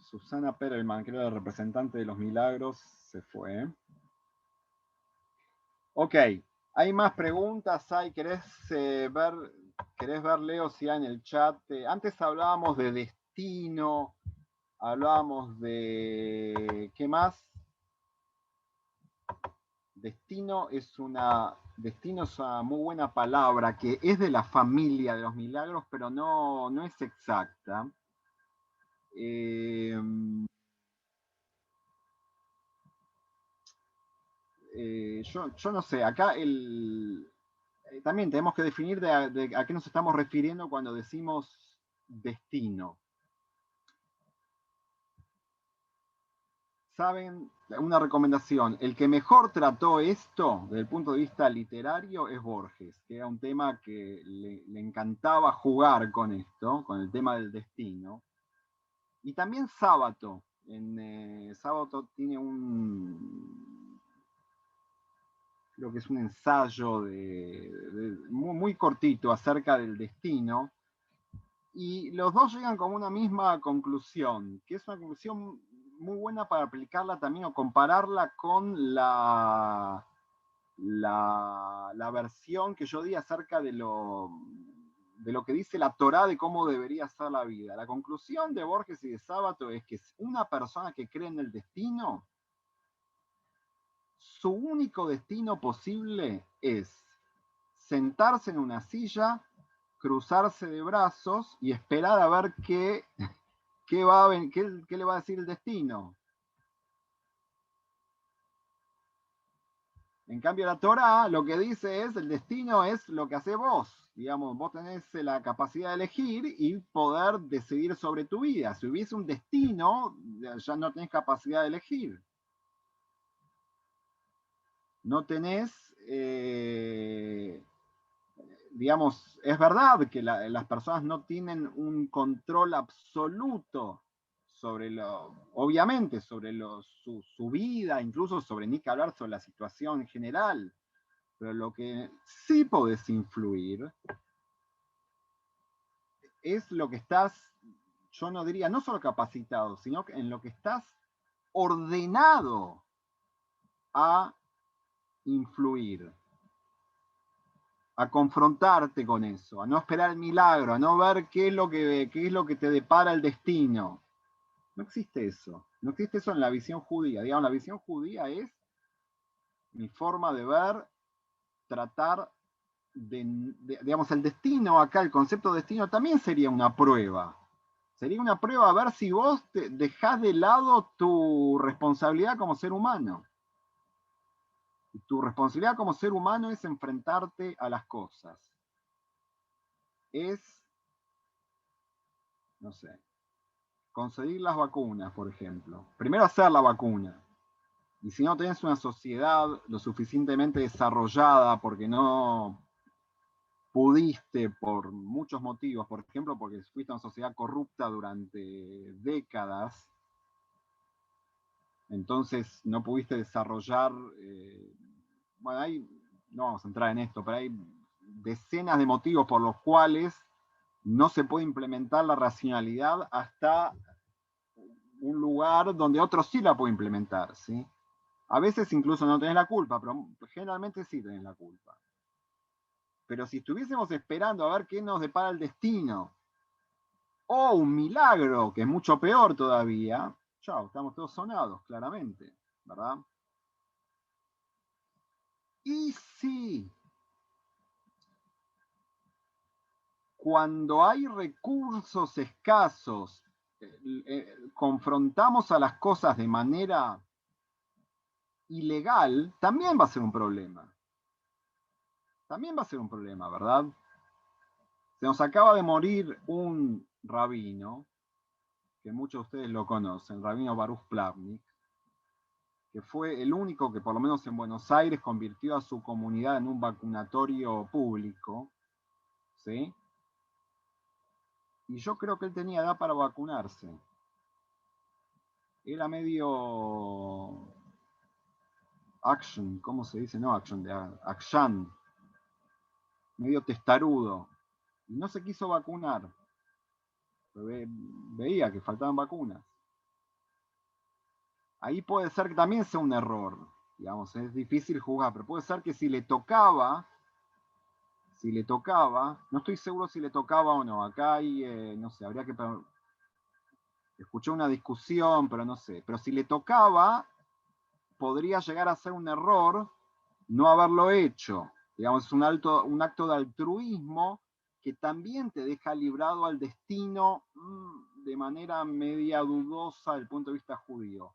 Susana Perelman, creo, la representante de los milagros, se fue. Ok, hay más preguntas. ¿Querés ver, Leo, si hay en el chat? Antes hablábamos de destino, hablábamos de... ¿Qué más? Destino es una muy buena palabra que es de la familia de los milagros, pero no es exacta. Yo no sé, acá también tenemos que definir de a qué nos estamos refiriendo cuando decimos destino. Saben, una recomendación, el que mejor trató esto desde el punto de vista literario es Borges, que era un tema que le encantaba jugar con esto, con el tema del destino. Y también Sábato. Sábato tiene creo que es un ensayo muy cortito acerca del destino. Y los dos llegan con una misma conclusión, que es una conclusión muy buena para aplicarla también o compararla con la versión que yo di acerca de lo que dice la Torá de cómo debería ser la vida. La conclusión de Borges y de Sábato es que una persona que cree en el destino, su único destino posible es sentarse en una silla, cruzarse de brazos y esperar a ver qué le va a decir el destino. En cambio, la Torá lo que dice es, el destino es lo que haces vos. Digamos, vos tenés la capacidad de elegir y poder decidir sobre tu vida. Si hubiese un destino, ya no tenés capacidad de elegir. No tenés, digamos, es verdad que las personas no tienen un control absoluto sobre obviamente, sobre su vida, incluso sobre ni que hablar sobre la situación en general. Pero lo que sí podés influir es lo que estás, yo no diría, no solo capacitado, sino en lo que estás ordenado a influir, a confrontarte con eso, a no esperar el milagro, a no ver qué es lo que te depara el destino. No existe eso. No existe eso en la visión judía. Digamos, la visión judía es mi forma de ver, tratar digamos, el destino acá, el concepto de destino también sería una prueba. Sería una prueba a ver si vos dejás de lado tu responsabilidad como ser humano. Y tu responsabilidad como ser humano es enfrentarte a las cosas. Es, no sé, conseguir las vacunas, por ejemplo. Primero hacer la vacuna. Y si no tenés una sociedad lo suficientemente desarrollada porque no pudiste por muchos motivos, por ejemplo, porque fuiste una sociedad corrupta durante décadas, entonces no pudiste desarrollar, bueno, no vamos a entrar en esto, pero hay decenas de motivos por los cuales no se puede implementar la racionalidad hasta un lugar donde otros sí la pueden implementar, ¿sí? A veces incluso no tenés la culpa, pero generalmente sí tenés la culpa. Pero si estuviésemos esperando a ver qué nos depara el destino, o un milagro, que es mucho peor todavía, chao, estamos todos sonados, claramente, ¿verdad? Y si cuando hay recursos escasos confrontamos a las cosas de manera ilegal, también va a ser un problema. También va a ser un problema, ¿verdad? Se nos acaba de morir un rabino, que muchos de ustedes lo conocen, el rabino Baruch Plavnik, que fue el único que por lo menos en Buenos Aires convirtió a su comunidad en un vacunatorio público, ¿sí? Y yo creo que él tenía edad para vacunarse. Era medio action, ¿cómo se dice? No action, de action. Medio testarudo. Y no se quiso vacunar. Veía que faltaban vacunas. Ahí puede ser que también sea un error. Digamos, es difícil juzgar, pero puede ser que si le tocaba, no estoy seguro si le tocaba o no. Acá hay, no sé, habría que... Escuché una discusión, pero no sé. Pero si le tocaba, podría llegar a ser un error no haberlo hecho. Digamos, es un acto de altruismo que también te deja librado al destino de manera media dudosa desde el punto de vista judío.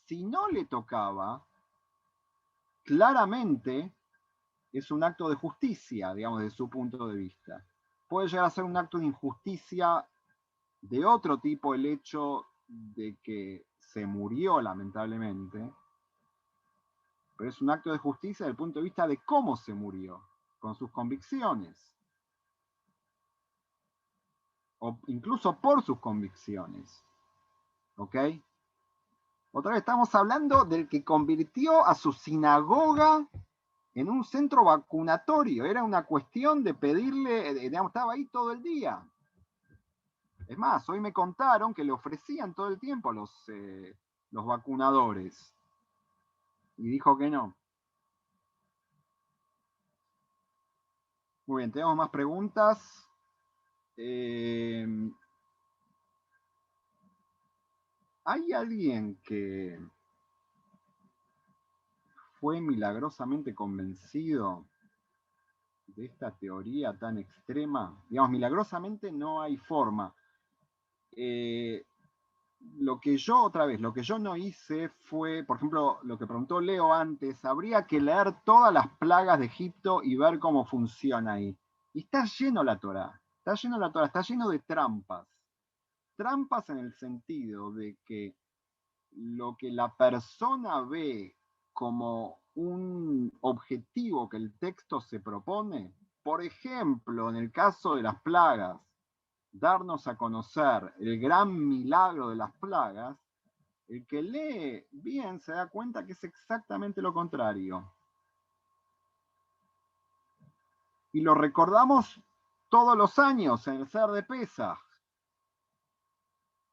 Si no le tocaba, claramente es un acto de justicia, digamos, desde su punto de vista. Puede llegar a ser un acto de injusticia de otro tipo el hecho de que se murió lamentablemente, pero es un acto de justicia desde el punto de vista de cómo se murió, con sus convicciones, o incluso por sus convicciones. ¿Ok? Otra vez estamos hablando del que convirtió a su sinagoga en un centro vacunatorio. Era una cuestión de pedirle, digamos, estaba ahí todo el día. Es más, hoy me contaron que le ofrecían todo el tiempo a los vacunadores. Y dijo que no. Muy bien, tenemos más preguntas. ¿Hay alguien que fue milagrosamente convencido de esta teoría tan extrema? Digamos, milagrosamente no hay forma. Lo que yo no hice fue, por ejemplo, lo que preguntó Leo antes, habría que leer todas las plagas de Egipto y ver cómo funciona ahí. Y está lleno la Torá, está lleno de trampas. Trampas en el sentido de que lo que la persona ve como un objetivo que el texto se propone, por ejemplo, en el caso de las plagas, darnos a conocer el gran milagro de las plagas, el que lee bien se da cuenta que es exactamente lo contrario. Y lo recordamos todos los años en el Seder de Pesaj.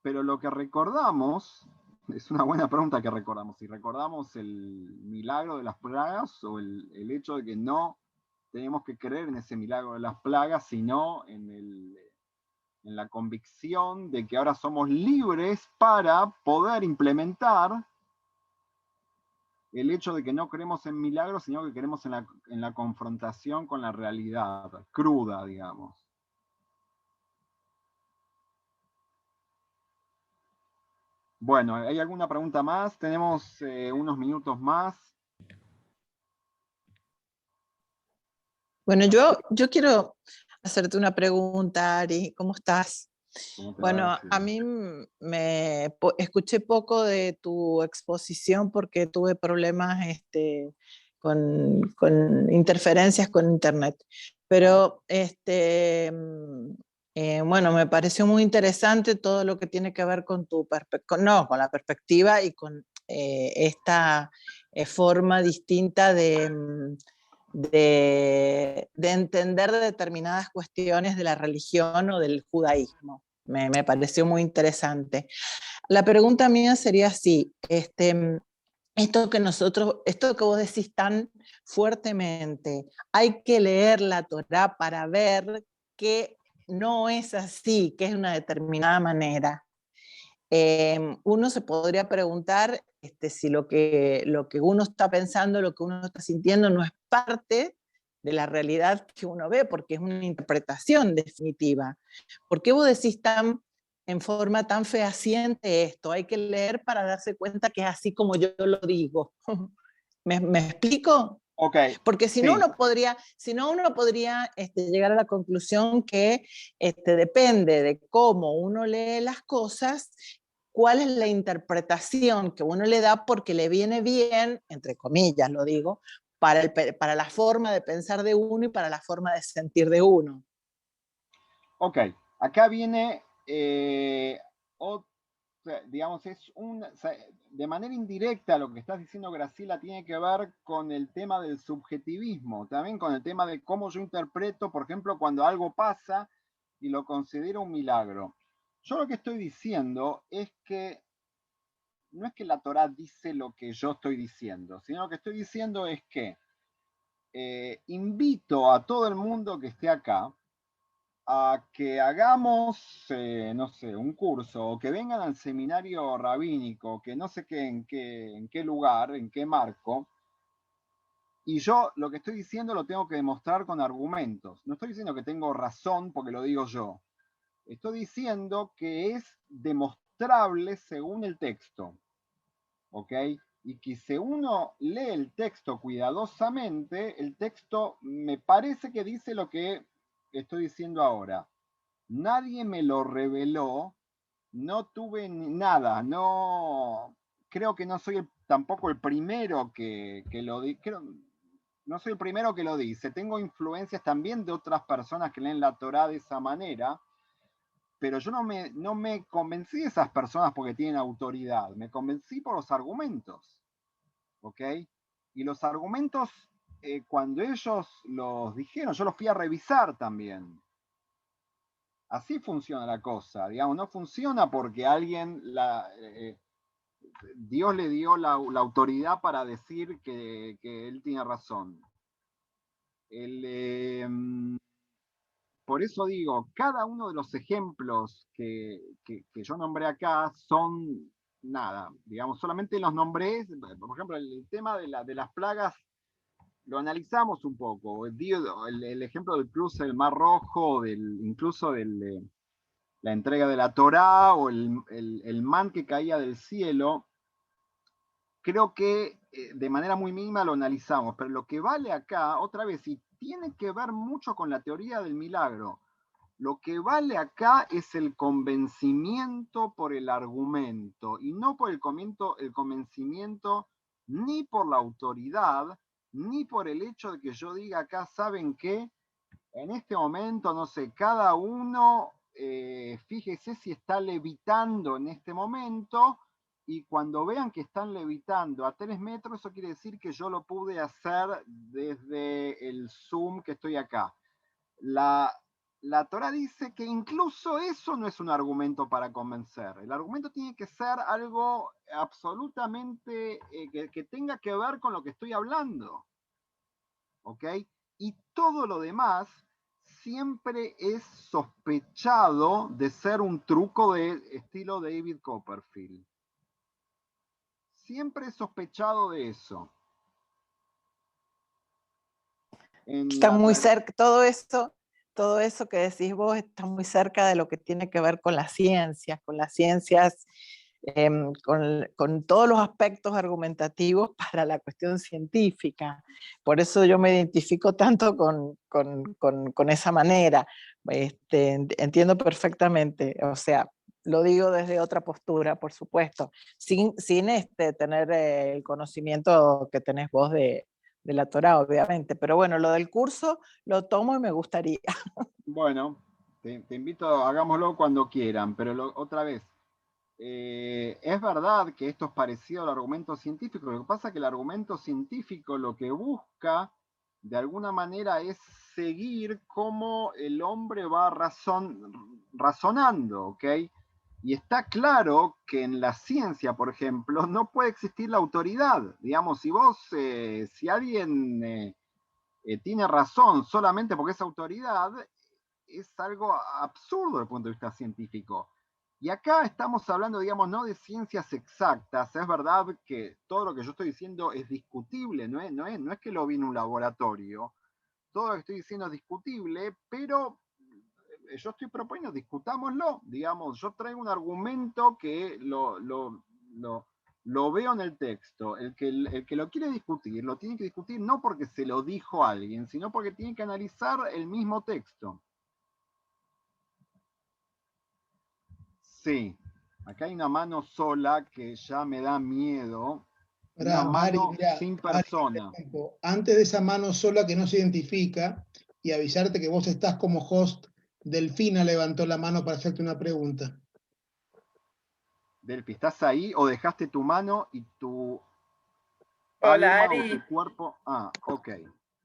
Pero lo que recordamos, es una buena pregunta que recordamos, si recordamos el milagro de las plagas o el hecho de que no tenemos que creer en ese milagro de las plagas, sino en la convicción de que ahora somos libres para poder implementar el hecho de que no creemos en milagros, sino que creemos en la confrontación con la realidad cruda, digamos. Bueno, ¿hay alguna pregunta más? Tenemos unos minutos más.
Bueno, yo quiero hacerte una pregunta, Ari. ¿Cómo estás? Bueno, a mí escuché poco de tu exposición porque tuve problemas con interferencias con internet. Pero bueno, me pareció muy interesante todo lo que tiene que ver con tu con la perspectiva y con esta forma distinta de entender determinadas cuestiones de la religión o del judaísmo. Me pareció muy interesante. La pregunta mía sería así, esto que vos decís tan fuertemente, hay que leer la Torá para ver que no es así, que es una determinada manera. Uno se podría preguntar si lo que uno está pensando, lo que uno está sintiendo no es parte de la realidad que uno ve, porque es una interpretación definitiva. ¿Por qué vos decís tan en forma tan fehaciente esto. Hay que leer para darse cuenta que es así como yo lo digo. ¿Me explico?
Ok,
Porque si
sí.
no uno podría, llegar a la conclusión que depende de cómo uno lee las cosas, cuál es la interpretación que uno le da porque le viene bien, entre comillas lo digo, para la forma de pensar de uno y para la forma de sentir de uno.
Ok, acá viene, digamos, de manera indirecta lo que estás diciendo, Graciela, tiene que ver con el tema del subjetivismo, también con el tema de cómo yo interpreto, por ejemplo, cuando algo pasa y lo considero un milagro. Yo lo que estoy diciendo es que no es que la Torá dice lo que yo estoy diciendo, sino lo que estoy diciendo es que invito a todo el mundo que esté acá a que hagamos, no sé, un curso, o que vengan al seminario rabínico, que no sé qué, en qué lugar, en qué marco, y yo lo que estoy diciendo lo tengo que demostrar con argumentos. No estoy diciendo que tengo razón porque lo digo yo. Estoy diciendo que es demostrable según el texto, ¿ok? Y que si uno lee el texto cuidadosamente, el texto me parece que dice lo que estoy diciendo ahora. Nadie me lo reveló, no tuve nada, no, creo que no soy tampoco el primero que lo dice, no soy el primero que lo dice, tengo influencias también de otras personas que leen la Torá de esa manera, pero yo no me convencí de esas personas porque tienen autoridad, me convencí por los argumentos, ¿ok? Y los argumentos, cuando ellos los dijeron, yo los fui a revisar también. Así funciona la cosa, digamos, no funciona porque alguien, Dios le dio la autoridad para decir que él tiene razón. Por eso digo, cada uno de los ejemplos que yo nombré acá son nada, digamos, solamente los nombré, por ejemplo, el tema de las plagas lo analizamos un poco, el ejemplo del cruce del Mar Rojo, incluso la entrega de la Torá o el man que caía del cielo, creo que de manera muy mínima lo analizamos, pero lo que vale acá, otra vez, y tiene que ver mucho con la teoría del milagro, lo que vale acá es el convencimiento por el argumento y no por el convencimiento ni por la autoridad, ni por el hecho de que yo diga acá, ¿saben qué? En este momento, no sé, cada uno, fíjese si está levitando en este momento y cuando vean que están levitando a 3 metros, eso quiere decir que yo lo pude hacer desde el Zoom que estoy acá. La Torá dice que incluso eso no es un argumento para convencer. El argumento tiene que ser algo absolutamente que tenga que ver con lo que estoy hablando. ¿Ok? Y todo lo demás siempre es sospechado de ser un truco de estilo David Copperfield. Siempre es sospechado de eso.
Está muy cerca, todo eso que decís vos está muy cerca de lo que tiene que ver con las ciencias, con todos los aspectos argumentativos para la cuestión científica. Por eso yo me identifico tanto con esa manera. Entiendo perfectamente, o sea, lo digo desde otra postura, por supuesto, sin tener el conocimiento que tenés vos de la Torá, obviamente. Pero bueno, lo del curso lo tomo y me gustaría.
Bueno, te invito, hagámoslo cuando quieran, pero otra vez, es verdad que esto es parecido al argumento científico. Lo que pasa es que el argumento científico lo que busca, de alguna manera, es seguir cómo el hombre va razonando, ¿ok? Y está claro que en la ciencia, por ejemplo, no puede existir la autoridad. Digamos, si alguien tiene razón solamente porque es autoridad, es algo absurdo desde el punto de vista científico. Y acá estamos hablando, digamos, no de ciencias exactas. Es verdad que todo lo que yo estoy diciendo es discutible, no es que lo vi en un laboratorio. Todo lo que estoy diciendo es discutible, pero yo estoy proponiendo, discutámoslo, digamos, yo traigo un argumento que lo veo en el texto. El que lo quiere discutir, lo tiene que discutir no porque se lo dijo alguien, sino porque tiene que analizar el mismo texto. Sí, acá hay una mano sola que ya me da miedo. Una mano sin persona.
Antes de esa mano sola que no se identifica, y avisarte que vos estás como host, Delfina levantó la mano para hacerte una pregunta.
Delphi, ¿estás ahí o dejaste tu mano y tu
Hola,
alma
Ari.
o tu cuerpo? Ah, ok.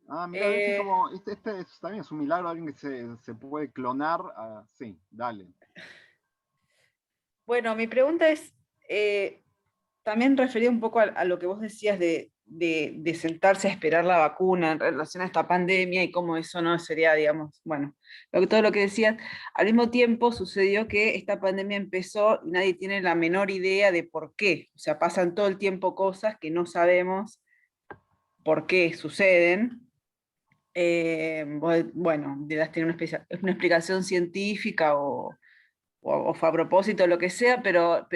Ah, mira, Delphi, como este también es un milagro, alguien que se puede clonar. Sí, dale.
Bueno, mi pregunta es, también referida un poco a lo que vos decías de sentarse a esperar la vacuna en relación a esta pandemia y cómo eso no sería, digamos, bueno, todo lo que decías. Al mismo tiempo sucedió que esta pandemia empezó y nadie tiene la menor idea de por qué. O sea, pasan todo el tiempo cosas que no sabemos por qué suceden. Bueno, deberás tener una explicación científica o fue a propósito, lo que sea, pero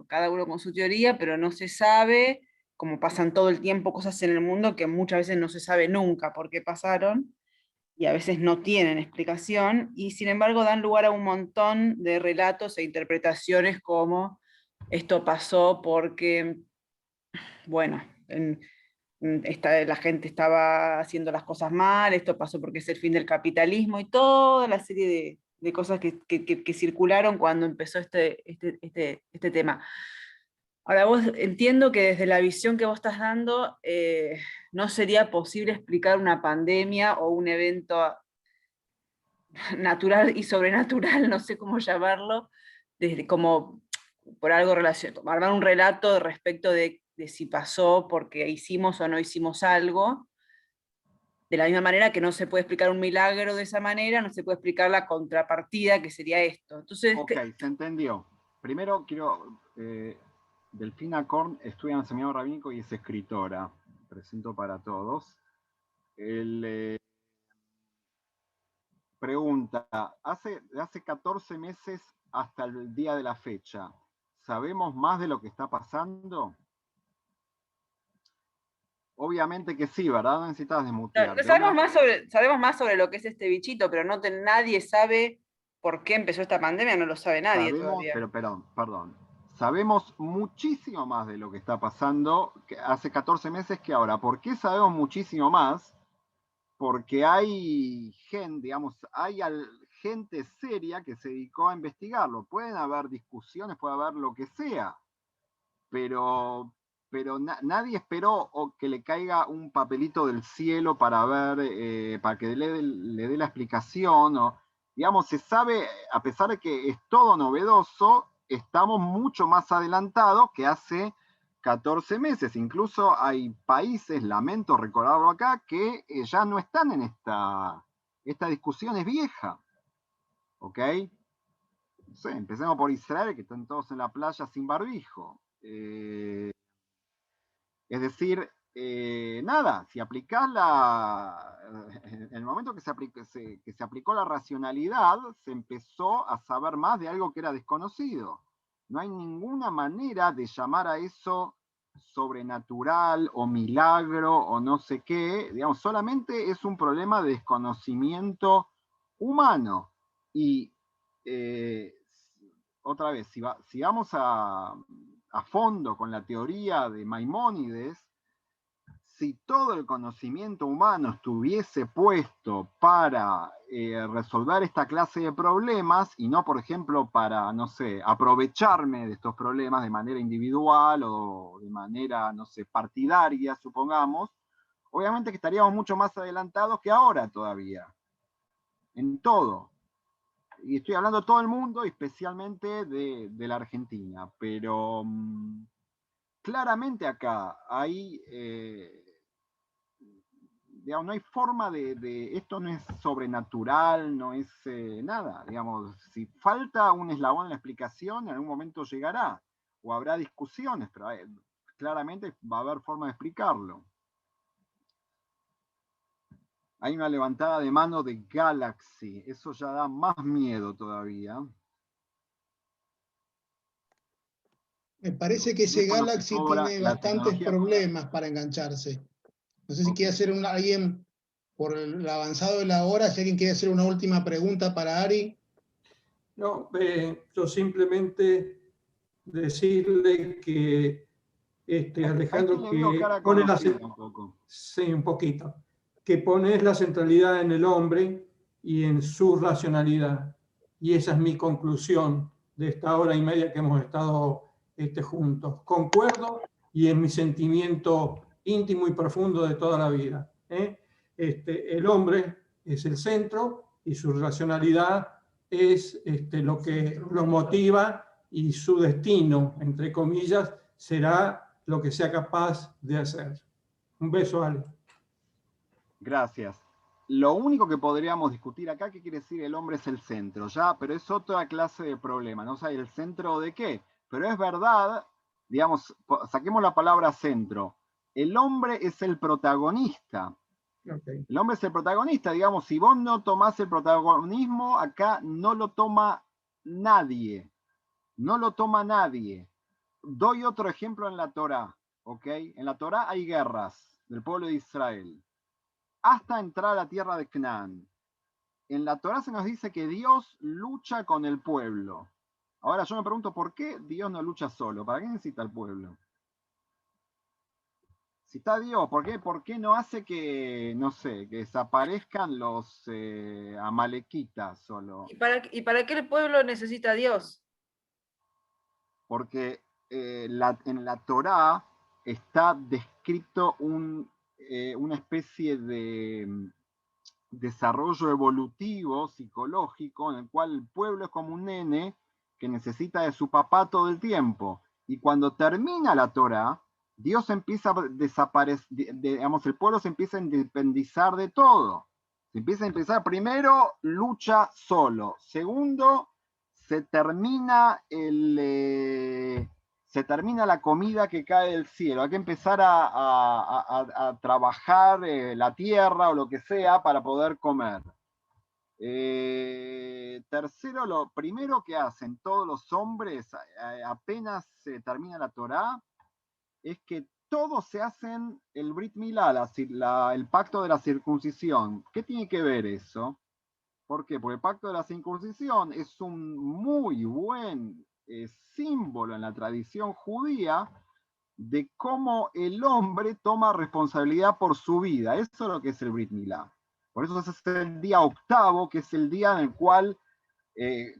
cada uno con su teoría, pero no se sabe, como pasan todo el tiempo cosas en el mundo que muchas veces no se sabe nunca por qué pasaron, y a veces no tienen explicación, y sin embargo dan lugar a un montón de relatos e interpretaciones como esto pasó porque, bueno, la gente estaba haciendo las cosas mal, esto pasó porque es el fin del capitalismo y toda la serie de cosas que circularon cuando empezó este tema. Ahora vos entiendo que desde la visión que vos estás dando no sería posible explicar una pandemia o un evento natural y sobrenatural, no sé cómo llamarlo, desde como por algo relacionado, armar un relato respecto de si pasó porque hicimos o no hicimos algo, de la misma manera que no se puede explicar un milagro de esa manera, no se puede explicar la contrapartida que sería esto. Entonces,
Ok, se entendió. Primero quiero, Delfina Korn estudia en el seminario rabínico y es escritora. Presento para todos. Pregunta, hace 14 meses hasta el día de la fecha, ¿sabemos más de lo que está pasando? Obviamente que sí, ¿verdad? No necesitas desmutearte.
sabemos más sobre lo que es este bichito, pero nadie sabe por qué empezó esta pandemia, no lo sabe nadie todavía.
Pero, perdón. Sabemos muchísimo más de lo que está pasando hace 14 meses que ahora. ¿Por qué sabemos muchísimo más? Porque hay gente, digamos, gente seria que se dedicó a investigarlo. Pueden haber discusiones, puede haber lo que sea, pero nadie esperó que le caiga un papelito del cielo para ver, para que le dé la explicación. Digamos, se sabe, a pesar de que es todo novedoso, estamos mucho más adelantados que hace 14 meses. Incluso hay países, lamento recordarlo acá, que ya no están en esta discusión es vieja. ¿Ok? No sé, empecemos por Israel, que están todos en la playa sin barbijo. Es decir, nada, si aplicás en el momento que se aplicó la racionalidad, se empezó a saber más de algo que era desconocido. No hay ninguna manera de llamar a eso sobrenatural o milagro o no sé qué, digamos, solamente es un problema de desconocimiento humano. Y otra vez, si vamos a fondo con la teoría de Maimónides, si todo el conocimiento humano estuviese puesto para resolver esta clase de problemas y no, por ejemplo, para, no sé, aprovecharme de estos problemas de manera individual o de manera, no sé, partidaria, supongamos, obviamente que estaríamos mucho más adelantados que ahora todavía, en todo. Y estoy hablando de todo el mundo, especialmente de la Argentina, pero claramente acá hay, digamos, no hay forma esto no es sobrenatural, no es nada, digamos, si falta un eslabón en la explicación, en algún momento llegará, o habrá discusiones, pero claramente va a haber forma de explicarlo. Hay una levantada de mano de Galaxy. Eso ya da más miedo todavía.
Me parece
Los
que ese
teléfonos que
Galaxy
cobra,
tiene
la
bastantes
tecnología
problemas para engancharse. No sé si
Ok.
quiere hacer alguien, por el avanzado de la hora, si alguien quiere hacer una última pregunta para Ari.
No, yo simplemente decirle que Alejandro,
le veo cara
que pone
conocida un poco.
sí, un poquito, que pones la centralidad en el hombre y en su racionalidad. Y esa es mi conclusión de esta hora y media que hemos estado juntos. Concuerdo y es mi sentimiento íntimo y profundo de toda la vida. El hombre es el centro y su racionalidad es lo que lo motiva y su destino, entre comillas, será lo que sea capaz de hacer. Un beso, Ale.
Gracias. Lo único que podríamos discutir acá, ¿qué quiere decir el hombre es el centro? Ya, pero es otra clase de problema, ¿no? O sea, ¿el centro de qué? Pero es verdad, digamos, saquemos la palabra centro. El hombre es el protagonista.
Okay.
El hombre es el protagonista, digamos, si vos no tomás el protagonismo, acá no lo toma nadie. No lo toma nadie. Doy otro ejemplo en la Torá, ¿ok? En la Torá hay guerras del pueblo de Israel hasta entrar a la tierra de Canaán. En la Torá se nos dice que Dios lucha con el pueblo. Ahora yo me pregunto, ¿por qué Dios no lucha solo? ¿Para qué necesita el pueblo? Si está Dios, ¿por qué no hace que, no sé, que desaparezcan los amalequitas solo?
¿Y para qué el pueblo necesita a Dios?
Porque en la Torá está descrito una especie de desarrollo evolutivo, psicológico, en el cual el pueblo es como un nene que necesita de su papá todo el tiempo. Y cuando termina la Torá, Dios empieza a desaparecer, digamos, el pueblo se empieza a independizar de todo. Se empieza a empezar, primero, lucha solo. Segundo, se termina la comida que cae del cielo. Hay que empezar a trabajar la tierra o lo que sea para poder comer. Tercero, lo primero que hacen todos los hombres apenas se termina la Torá es que todos se hacen el Brit Milá, el pacto de la circuncisión. ¿Qué tiene que ver eso? ¿Por qué? Porque el pacto de la circuncisión es un muy buen símbolo en la tradición judía de cómo el hombre toma responsabilidad por su vida. Eso es lo que es el Brit Milá. Por eso es el día octavo, que es el día en el cual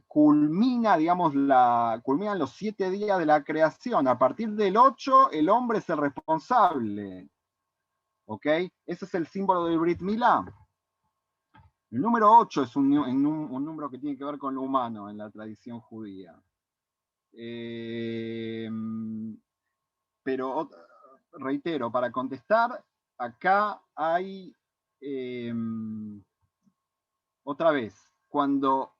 culminan los 7 días de la creación. A partir del 8, el hombre es el responsable. ¿Ok? Ese es el símbolo del Brit Milá. El número 8 es un número que tiene que ver con lo humano en la tradición judía. Pero reitero, para contestar, acá hay otra vez, cuando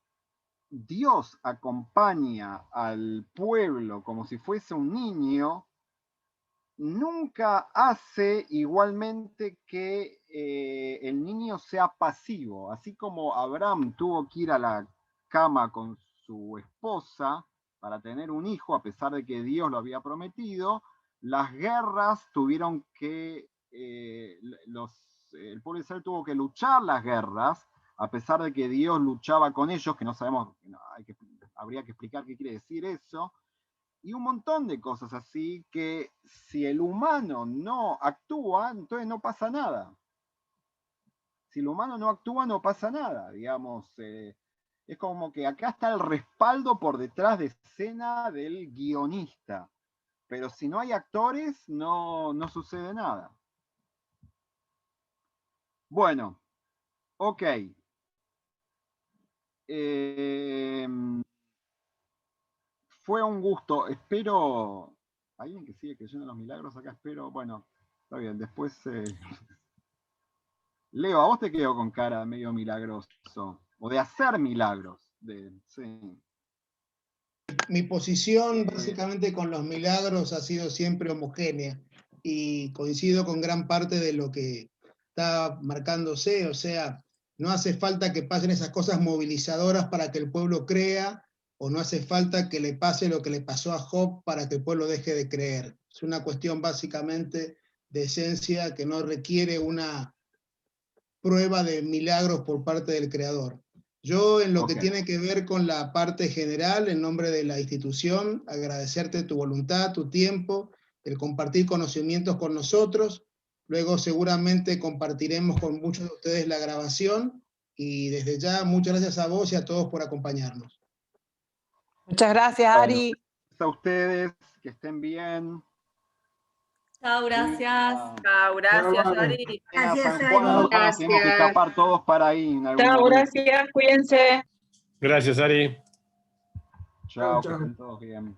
Dios acompaña al pueblo como si fuese un niño, nunca hace igualmente que el niño sea pasivo. Así como Abraham tuvo que ir a la cama con su esposa para tener un hijo, a pesar de que Dios lo había prometido, las guerras tuvieron que, el pueblo de Israel tuvo que luchar las guerras, a pesar de que Dios luchaba con ellos, que no sabemos, habría que explicar qué quiere decir eso, y un montón de cosas así que si el humano no actúa, entonces no pasa nada. Si el humano no actúa, no pasa nada, digamos. Es como que acá está el respaldo por detrás de escena del guionista. Pero si no hay actores, no sucede nada. Bueno, ok. Fue un gusto. Espero. ¿Alguien que sigue creyendo en los milagros? Acá espero. Bueno, está bien. Después. Leo, a vos te quedo con cara medio milagroso. O de hacer milagros. Sí.
Mi posición básicamente con los milagros ha sido siempre homogénea y coincido con gran parte de lo que está marcándose, o sea, no hace falta que pasen esas cosas movilizadoras para que el pueblo crea, o no hace falta que le pase lo que le pasó a Job para que el pueblo deje de creer. Es una cuestión básicamente de esencia que no requiere una prueba de milagros por parte del Creador. Yo, en lo que tiene que ver con la parte general, en nombre de la institución, agradecerte tu voluntad, tu tiempo, el compartir conocimientos con nosotros. Luego seguramente compartiremos con muchos de ustedes la grabación, y desde ya muchas gracias a vos y a todos por acompañarnos.
Muchas gracias, Ari.
Gracias a ustedes, que estén bien.
Chao, gracias.
Chao, gracias, Ari.
Gracias,
San Juan,
Ari.
tenemos que escapar todos para ahí en algún
Chao,
momento.
gracias, cuídense.
Gracias, Ari.
Chao, que
Chao.
estén todos bien.